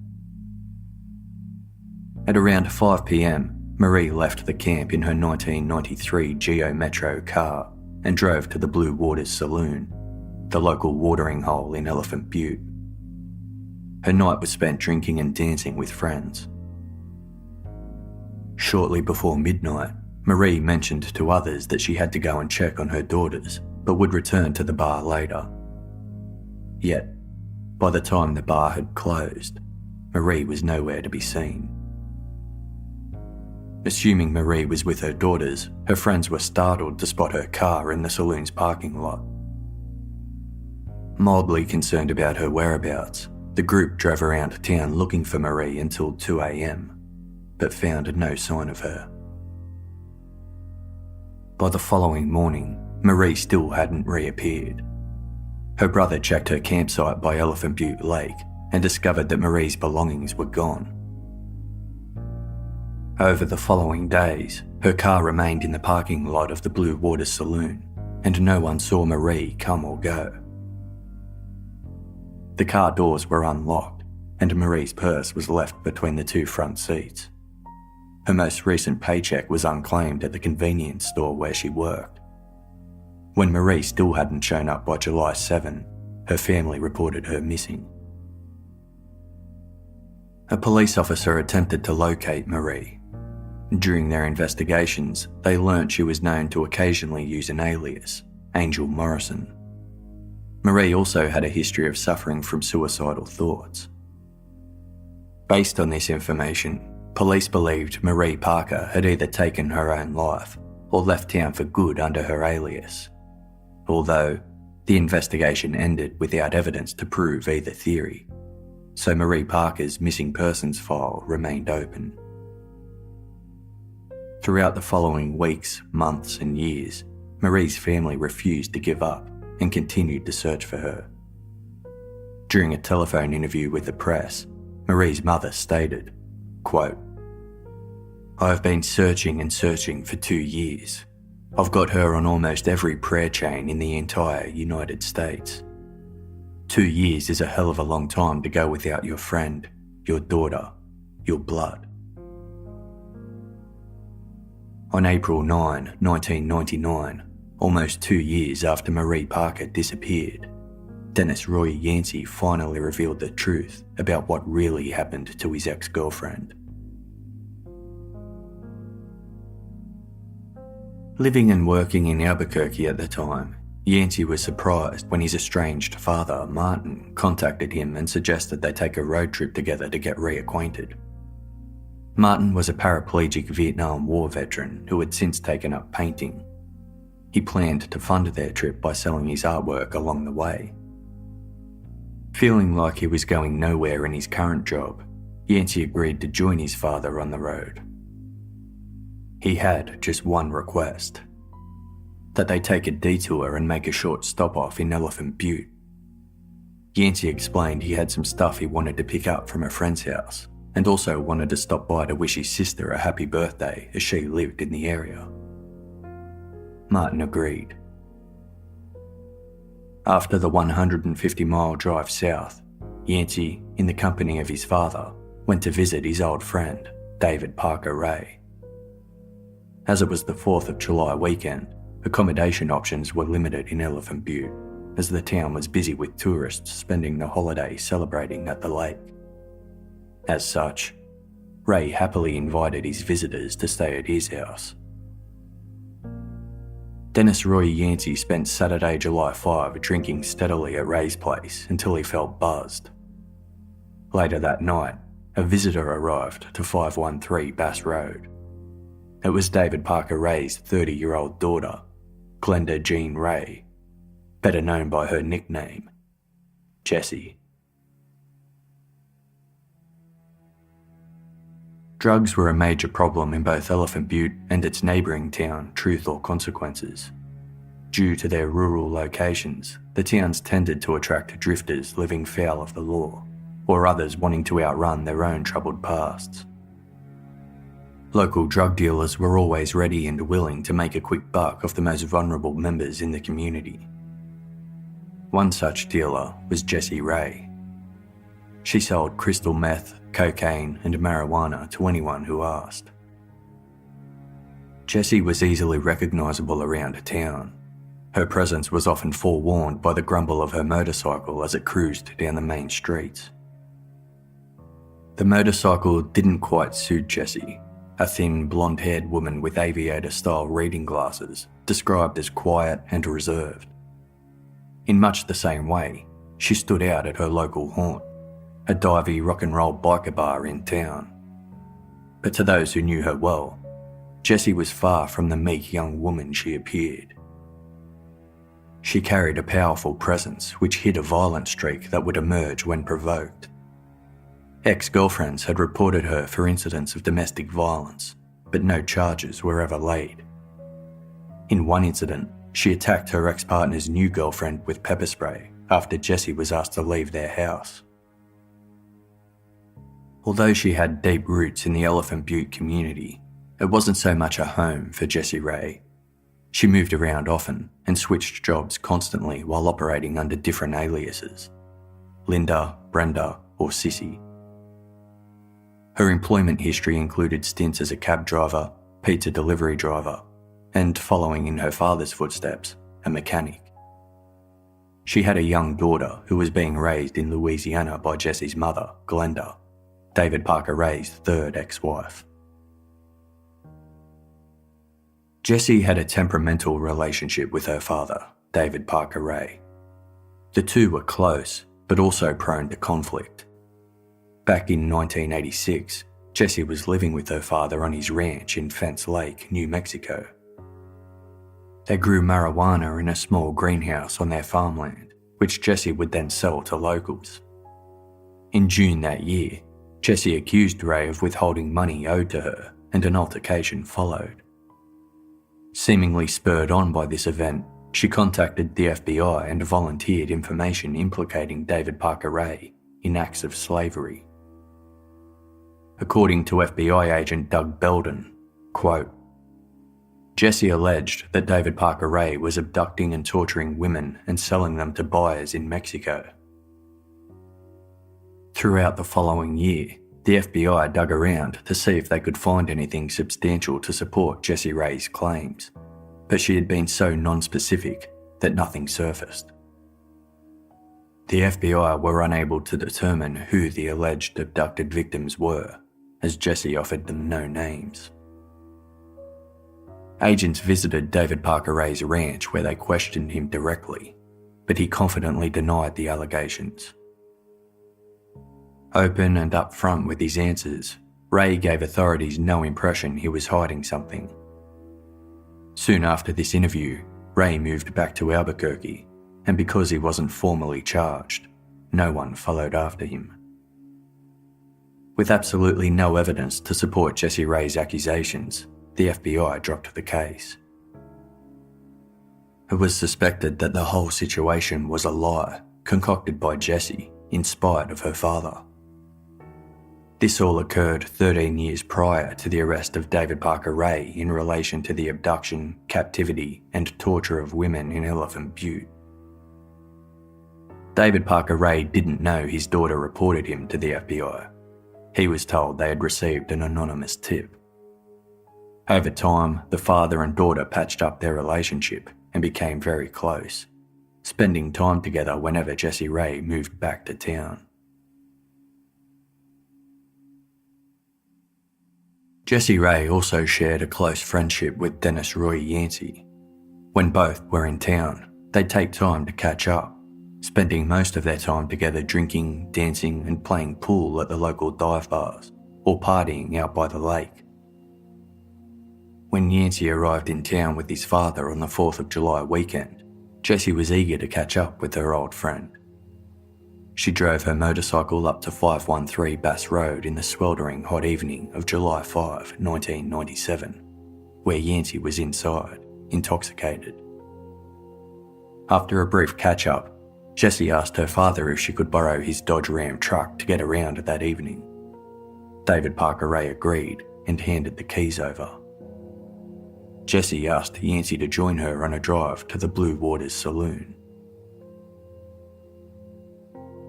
At around 5 p.m, Marie left the camp in her 1993 Geo Metro car and drove to the Blue Waters Saloon, the local watering hole in Elephant Butte. Her night was spent drinking and dancing with friends. Shortly before midnight, Marie mentioned to others that she had to go and check on her daughters, but would return to the bar later. Yet, by the time the bar had closed, Marie was nowhere to be seen. Assuming Marie was with her daughters, her friends were startled to spot her car in the saloon's parking lot. Mildly concerned about her whereabouts, the group drove around town looking for Marie until 2 a.m, but found no sign of her. By the following morning, Marie still hadn't reappeared. Her brother checked her campsite by Elephant Butte Lake and discovered that Marie's belongings were gone. Over the following days, her car remained in the parking lot of the Blue Waters Saloon, and no one saw Marie come or go. The car doors were unlocked, and Marie's purse was left between the two front seats. Her most recent paycheck was unclaimed at the convenience store where she worked. When Marie still hadn't shown up by July 7, her family reported her missing. A police officer attempted to locate Marie. During their investigations, they learnt she was known to occasionally use an alias, Angel Morrison. Marie also had a history of suffering from suicidal thoughts. Based on this information, police believed Marie Parker had either taken her own life or left town for good under her alias, although the investigation ended without evidence to prove either theory, so Marie Parker's missing persons file remained open. Throughout the following weeks, months and years, Marie's family refused to give up and continued to search for her. During a telephone interview with the press, Marie's mother stated, quote, "I have been searching and searching for 2 years. I've got her on almost every prayer chain in the entire United States. 2 years is a hell of a long time to go without your friend, your daughter, your blood." On April 9, 1999, almost 2 years after Marie Parker disappeared, Denis Roy Yancy finally revealed the truth about what really happened to his ex-girlfriend. Living and working in Albuquerque at the time, Yancy was surprised when his estranged father, Martin, contacted him and suggested they take a road trip together to get reacquainted. Martin was a paraplegic Vietnam War veteran who had since taken up painting. He planned to fund their trip by selling his artwork along the way. Feeling like he was going nowhere in his current job, Yancy agreed to join his father on the road. He had just one request: that they take a detour and make a short stop-off in Elephant Butte. Yancy explained he had some stuff he wanted to pick up from a friend's house, and also wanted to stop by to wish his sister a happy birthday as she lived in the area. Martin agreed. After the 150-mile drive south, Yancy, in the company of his father, went to visit his old friend, David Parker Ray. As it was the 4th of July weekend, accommodation options were limited in Elephant Butte, as the town was busy with tourists spending the holiday celebrating at the lake. As such, Ray happily invited his visitors to stay at his house. Denis Roy Yancy spent Saturday, July 5 drinking steadily at Ray's place until he felt buzzed. Later that night, a visitor arrived to 513 Bass Road. It was David Parker Ray's 30-year-old daughter, Glenda Jean Ray, better known by her nickname, Jessie. Drugs were a major problem in both Elephant Butte and its neighbouring town, Truth or Consequences. Due to their rural locations, the towns tended to attract drifters living foul of the law, or others wanting to outrun their own troubled pasts. Local drug dealers were always ready and willing to make a quick buck off the most vulnerable members in the community. One such dealer was Jessie Ray. She sold crystal meth, cocaine and marijuana to anyone who asked. Jessie was easily recognisable around town. Her presence was often forewarned by the grumble of her motorcycle as it cruised down the main streets. The motorcycle didn't quite suit Jessie, a thin, blonde-haired woman with aviator-style reading glasses, described as quiet and reserved. In much the same way, she stood out at her local haunt, a divey rock-and-roll biker bar in town. But to those who knew her well, Jessie was far from the meek young woman she appeared. She carried a powerful presence which hid a violent streak that would emerge when provoked. Ex-girlfriends had reported her for incidents of domestic violence, but no charges were ever laid. In one incident, she attacked her ex-partner's new girlfriend with pepper spray after Jessie was asked to leave their house. Although she had deep roots in the Elephant Butte community, it wasn't so much a home for Jessie Ray. She moved around often and switched jobs constantly while operating under different aliases: Linda, Brenda, or Sissy. Her employment history included stints as a cab driver, pizza delivery driver, and, following in her father's footsteps, a mechanic. She had a young daughter who was being raised in Louisiana by Jessie's mother, Glenda, David Parker Ray's third ex-wife. Jessie had a temperamental relationship with her father, David Parker Ray. The two were close, but also prone to conflict. Back in 1986, Jessie was living with her father on his ranch in Fence Lake, New Mexico. They grew marijuana in a small greenhouse on their farmland, which Jessie would then sell to locals. In June that year, Jessie accused Ray of withholding money owed to her, and an altercation followed. Seemingly spurred on by this event, she contacted the FBI and volunteered information implicating David Parker Ray in acts of slavery. According to FBI agent Doug Belden, quote, Jessie alleged that David Parker Ray was abducting and torturing women and selling them to buyers in Mexico. Throughout the following year, the FBI dug around to see if they could find anything substantial to support Jessie Ray's claims, but she had been so non-specific that nothing surfaced. The FBI were unable to determine who the alleged abducted victims were, as Jessie offered them no names. Agents visited David Parker Ray's ranch where they questioned him directly, but he confidently denied the allegations. Open and upfront with his answers, Ray gave authorities no impression he was hiding something. Soon after this interview, Ray moved back to Albuquerque, and because he wasn't formally charged, no one followed after him. With absolutely no evidence to support Jessie Ray's accusations, the FBI dropped the case. It was suspected that the whole situation was a lie concocted by Jessie in spite of her father. This all occurred 13 years prior to the arrest of David Parker Ray in relation to the abduction, captivity, and torture of women in Elephant Butte. David Parker Ray didn't know his daughter reported him to the FBI. He was told they had received an anonymous tip. Over time, the father and daughter patched up their relationship and became very close, spending time together whenever Jessie Ray moved back to town. Jessie Ray also shared a close friendship with Denis Roy Yancy. When both were in town, they'd take time to catch up, spending most of their time together drinking, dancing and playing pool at the local dive bars or partying out by the lake. When Yancy arrived in town with his father on the 4th of July weekend, Jessie was eager to catch up with her old friend. She drove her motorcycle up to 513 Bass Road in the sweltering hot evening of July 5, 1997, where Yancy was inside, intoxicated. After a brief catch-up, Jessie asked her father if she could borrow his Dodge Ram truck to get around that evening. David Parker Ray agreed and handed the keys over. Jessie asked Yancy to join her on a drive to the Blue Waters Saloon.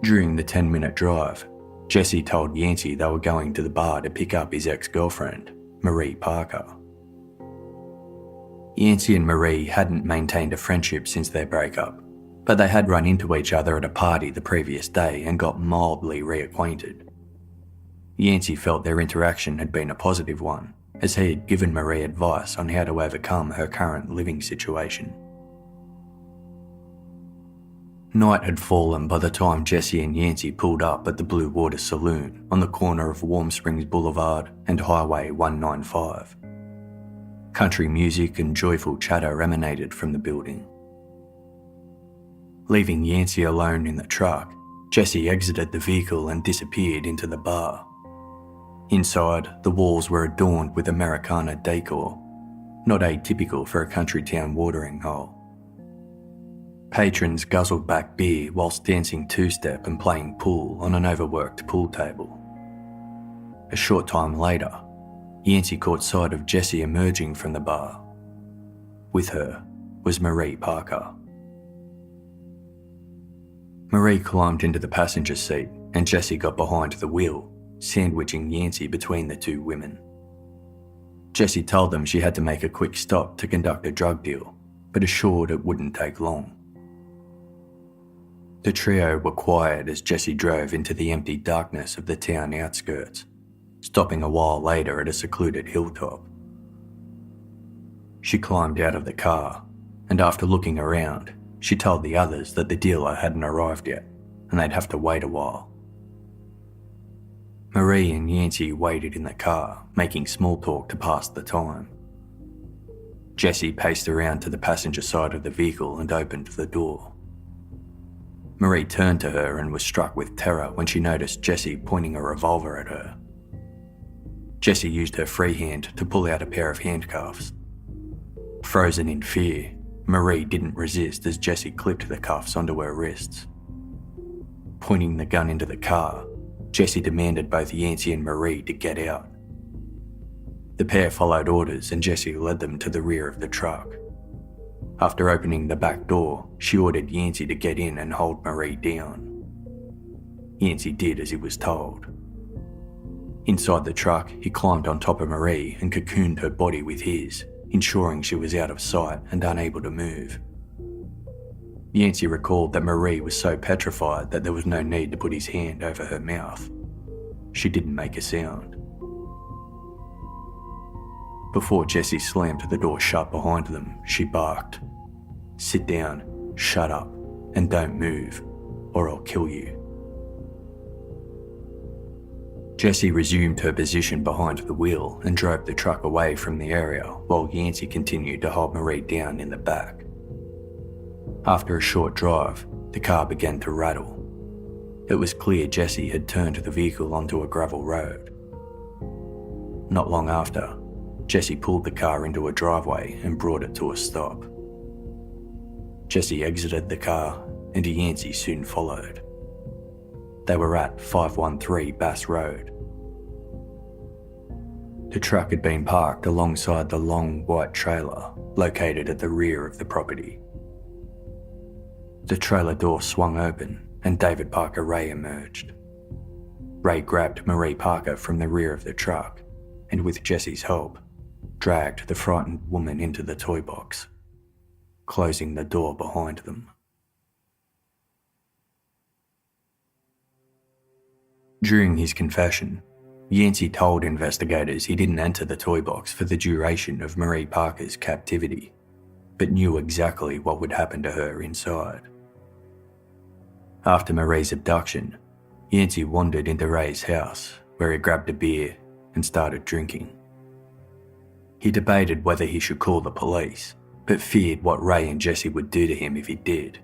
During the 10-minute drive, Jessie told Yancy they were going to the bar to pick up his ex-girlfriend, Marie Parker. Yancy and Marie hadn't maintained a friendship since their breakup, but they had run into each other at a party the previous day and got mildly reacquainted. Yancy felt their interaction had been a positive one, as he had given Marie advice on how to overcome her current living situation. Night had fallen by the time Jessie and Yancy pulled up at the Blue Water Saloon on the corner of Warm Springs Boulevard and Highway 195. Country music and joyful chatter emanated from the building. Leaving Yancy alone in the truck, Jessie exited the vehicle and disappeared into the bar. Inside, the walls were adorned with Americana decor, not atypical for a country town watering hole. Patrons guzzled back beer whilst dancing two-step and playing pool on an overworked pool table. A short time later, Yancy caught sight of Jessie emerging from the bar. With her was Marie Parker. Marie climbed into the passenger seat and Jessie got behind the wheel, sandwiching Yancy between the two women. Jessie told them she had to make a quick stop to conduct a drug deal, but assured it wouldn't take long. The trio were quiet as Jessie drove into the empty darkness of the town outskirts, stopping a while later at a secluded hilltop. She climbed out of the car, and after looking around, she told the others that the dealer hadn't arrived yet, and they'd have to wait a while. Marie and Yancy waited in the car, making small talk to pass the time. Jessie paced around to the passenger side of the vehicle and opened the door. Marie turned to her and was struck with terror when she noticed Jessie pointing a revolver at her. Jessie used her free hand to pull out a pair of handcuffs. Frozen in fear, Marie didn't resist as Jessie clipped the cuffs onto her wrists. Pointing the gun into the car, Jessie demanded both Yancy and Marie to get out. The pair followed orders and Jessie led them to the rear of the truck. After opening the back door, she ordered Yancy to get in and hold Marie down. Yancy did as he was told. Inside the truck, he climbed on top of Marie and cocooned her body with his, ensuring she was out of sight and unable to move. Yancy recalled that Marie was so petrified that there was no need to put his hand over her mouth. She didn't make a sound. Before Jessie slammed the door shut behind them, she barked, "Sit down, shut up, and don't move, or I'll kill you." Jessie resumed her position behind the wheel and drove the truck away from the area while Yancy continued to hold Marie down in the back. After a short drive, the car began to rattle. It was clear Jesse had turned the vehicle onto a gravel road. Not long after, Jesse pulled the car into a driveway and brought it to a stop. Jesse exited the car and Yancy soon followed. They were at 513 Bass Road. The truck had been parked alongside the long white trailer located at the rear of the property. The trailer door swung open and David Parker Ray emerged. Ray grabbed Marie Parker from the rear of the truck and, with Jesse's help, dragged the frightened woman into the toy box, closing the door behind them. During his confession, Yancy told investigators he didn't enter the toy box for the duration of Marie Parker's captivity, but knew exactly what would happen to her inside. After Marie's abduction, Yancy wandered into Ray's house, where he grabbed a beer and started drinking. He debated whether he should call the police, but feared what Ray and Jesse would do to him if he did.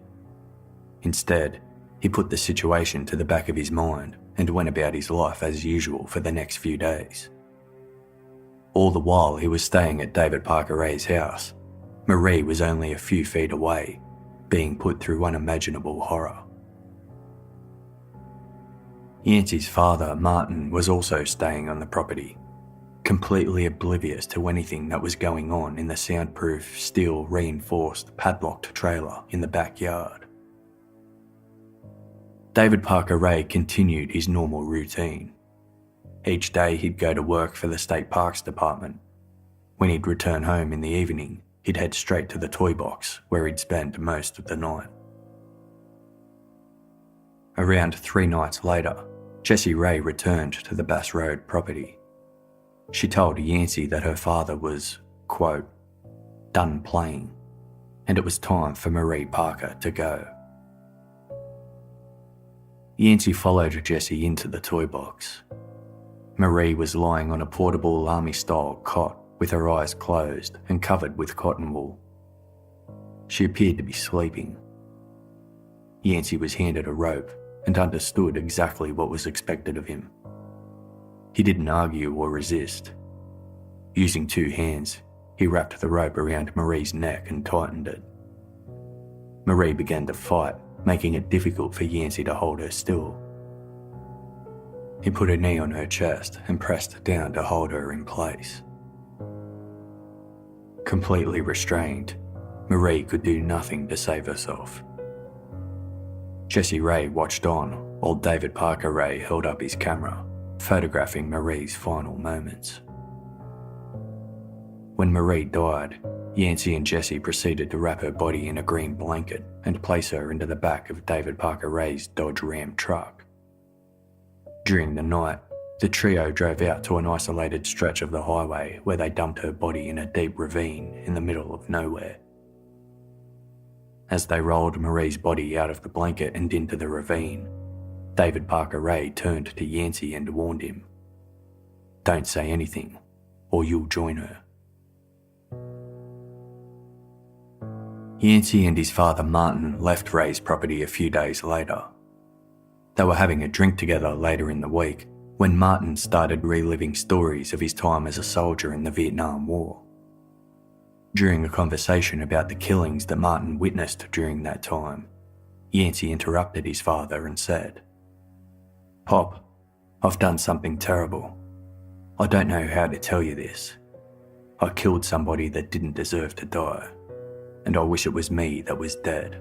Instead, he put the situation to the back of his mind and went about his life as usual for the next few days. All the while he was staying at David Parker Ray's house, Marie was only a few feet away, being put through unimaginable horror. Yancy's father, Martin, was also staying on the property, completely oblivious to anything that was going on in the soundproof, steel-reinforced, padlocked trailer in the backyard. David Parker Ray continued his normal routine. Each day he'd go to work for the State Parks Department. When he'd return home in the evening, he'd head straight to the toy box, where he'd spend most of the night. Around 3 nights later, Jessie Ray returned to the Bass Road property. She told Yancy that her father was, quote, done playing, and it was time for Marie Parker to go. Yancy followed Jessie into the toy box. Marie was lying on a portable army-style cot with her eyes closed and covered with cotton wool. She appeared to be sleeping. Yancy was handed a rope and understood exactly what was expected of him. He didn't argue or resist. Using 2 hands, he wrapped the rope around Marie's neck and tightened it. Marie began to fight, making it difficult for Yancy to hold her still. He put a knee on her chest and pressed down to hold her in place. Completely restrained, Marie could do nothing to save herself. Jessie Ray watched on while David Parker Ray held up his camera, photographing Marie's final moments. When Marie died, Yancy and Jessie proceeded to wrap her body in a green blanket and place her into the back of David Parker Ray's Dodge Ram truck. During the night, the trio drove out to an isolated stretch of the highway where they dumped her body in a deep ravine in the middle of nowhere. As they rolled Marie's body out of the blanket and into the ravine, David Parker Ray turned to Yancy and warned him, "Don't say anything, or you'll join her." Yancy and his father Martin left Ray's property a few days later. They were having a drink together later in the week when Martin started reliving stories of his time as a soldier in the Vietnam War. During a conversation about the killings that Martin witnessed during that time, Yancy interrupted his father and said, "Pop, I've done something terrible. I don't know how to tell you this. I killed somebody that didn't deserve to die, and I wish it was me that was dead."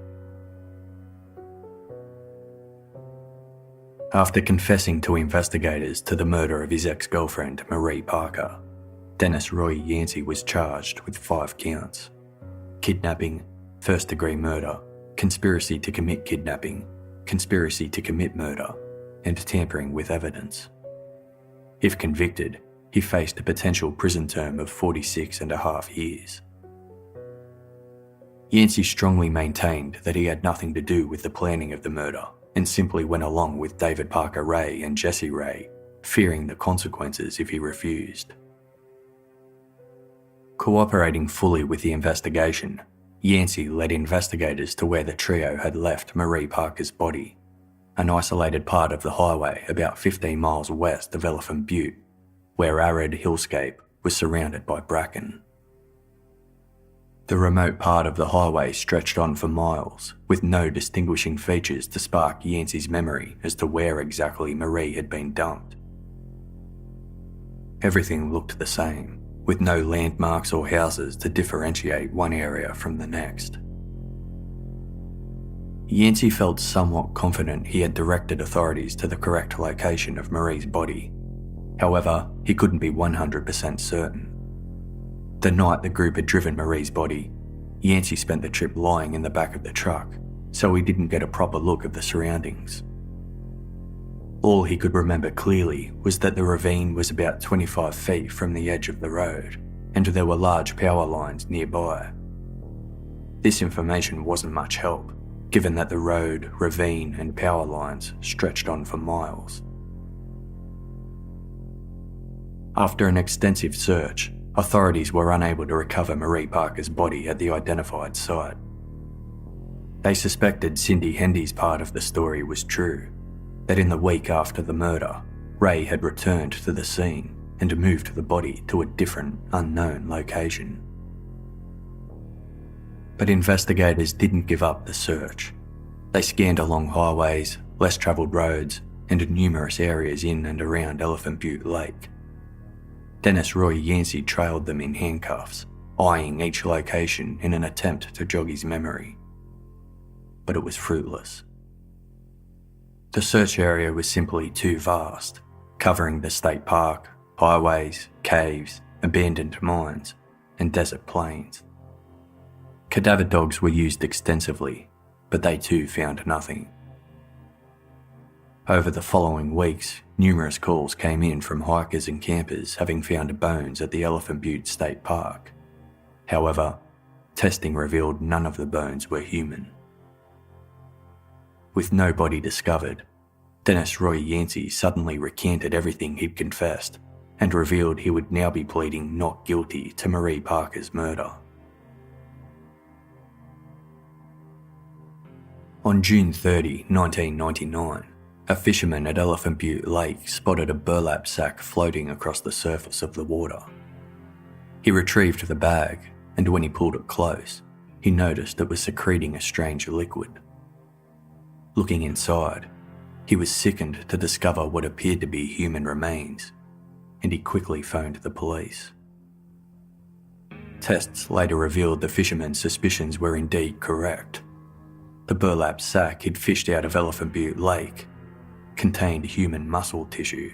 After confessing to investigators to the murder of his ex-girlfriend Marie Parker, Denis Roy Yancy was charged with 5 counts: kidnapping, first-degree murder, conspiracy to commit kidnapping, conspiracy to commit murder, and tampering with evidence. If convicted, he faced a potential prison term of 46.5 years. Yancy strongly maintained that he had nothing to do with the planning of the murder and simply went along with David Parker Ray and Jessie Ray, fearing the consequences if he refused. Cooperating fully with the investigation, Yancy led investigators to where the trio had left Marie Parker's body, an isolated part of the highway about 15 miles west of Elephant Butte, where arid hillscape was surrounded by bracken. The remote part of the highway stretched on for miles, with no distinguishing features to spark Yancy's memory as to where exactly Marie had been dumped. Everything looked the same, with no landmarks or houses to differentiate one area from the next. Yancy felt somewhat confident he had directed authorities to the correct location of Marie's body. However, he couldn't be 100% certain. The night the group had driven Marie's body, Yancy spent the trip lying in the back of the truck, so he didn't get a proper look at the surroundings. All he could remember clearly was that the ravine was about 25 feet from the edge of the road, and there were large power lines nearby. This information wasn't much help, given that the road, ravine, and power lines stretched on for miles. After an extensive search, authorities were unable to recover Marie Parker's body at the identified site. They suspected Cindy Hendy's part of the story was true, that in the week after the murder, Ray had returned to the scene and moved the body to a different, unknown location. But investigators didn't give up the search. They scanned along highways, less travelled roads, and numerous areas in and around Elephant Butte Lake. Denis Roy Yancy trailed them in handcuffs, eyeing each location in an attempt to jog his memory. But it was fruitless. The search area was simply too vast, covering the state park, highways, caves, abandoned mines, and desert plains. Cadaver dogs were used extensively, but they too found nothing. Over the following weeks, numerous calls came in from hikers and campers having found bones at the Elephant Butte State Park. However, testing revealed none of the bones were human. With no body discovered, Denis Roy Yancy suddenly recanted everything he'd confessed and revealed he would now be pleading not guilty to Marie Parker's murder. On June 30, 1999, a fisherman at Elephant Butte Lake spotted a burlap sack floating across the surface of the water. He retrieved the bag, and when he pulled it close, he noticed it was secreting a strange liquid. Looking inside, he was sickened to discover what appeared to be human remains, and he quickly phoned the police. Tests later revealed the fisherman's suspicions were indeed correct. The burlap sack he'd fished out of Elephant Butte Lake contained human muscle tissue.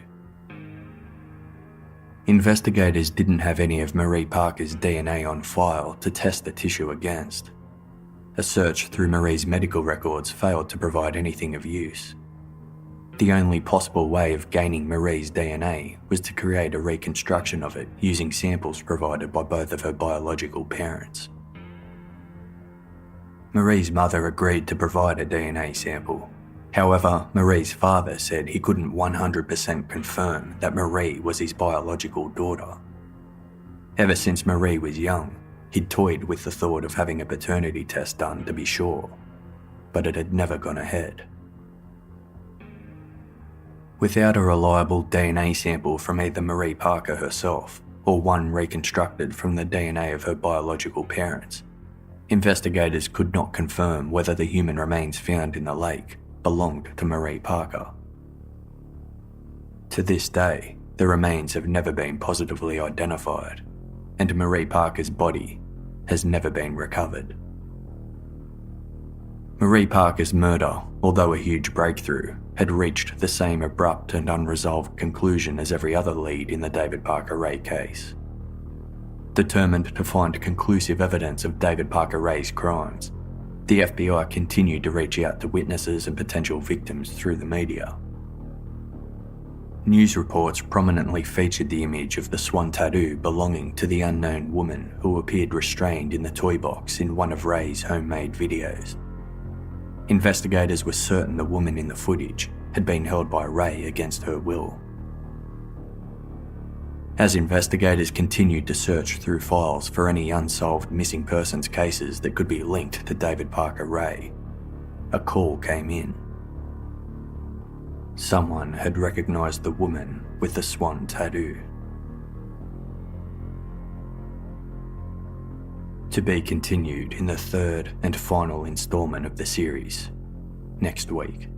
Investigators didn't have any of Marie Parker's DNA on file to test the tissue against. A search through Marie's medical records failed to provide anything of use. The only possible way of gaining Marie's DNA was to create a reconstruction of it using samples provided by both of her biological parents. Marie's mother agreed to provide a DNA sample. However, Marie's father said he couldn't 100% confirm that Marie was his biological daughter. Ever since Marie was young, he'd toyed with the thought of having a paternity test done to be sure, but it had never gone ahead. Without a reliable DNA sample from either Marie Parker herself or one reconstructed from the DNA of her biological parents, investigators could not confirm whether the human remains found in the lake belonged to Marie Parker. To this day, the remains have never been positively identified, and Marie Parker's body has never been recovered. Marie Parker's murder, although a huge breakthrough, had reached the same abrupt and unresolved conclusion as every other lead in the David Parker Ray case. Determined to find conclusive evidence of David Parker Ray's crimes, the FBI continued to reach out to witnesses and potential victims through the media. News reports prominently featured the image of the swan tattoo belonging to the unknown woman who appeared restrained in the toy box in one of Ray's homemade videos. Investigators were certain the woman in the footage had been held by Ray against her will. As investigators continued to search through files for any unsolved missing persons cases that could be linked to David Parker Ray, a call came in. Someone had recognised the woman with the swan tattoo. To be continued in the third and final instalment of the series, next week.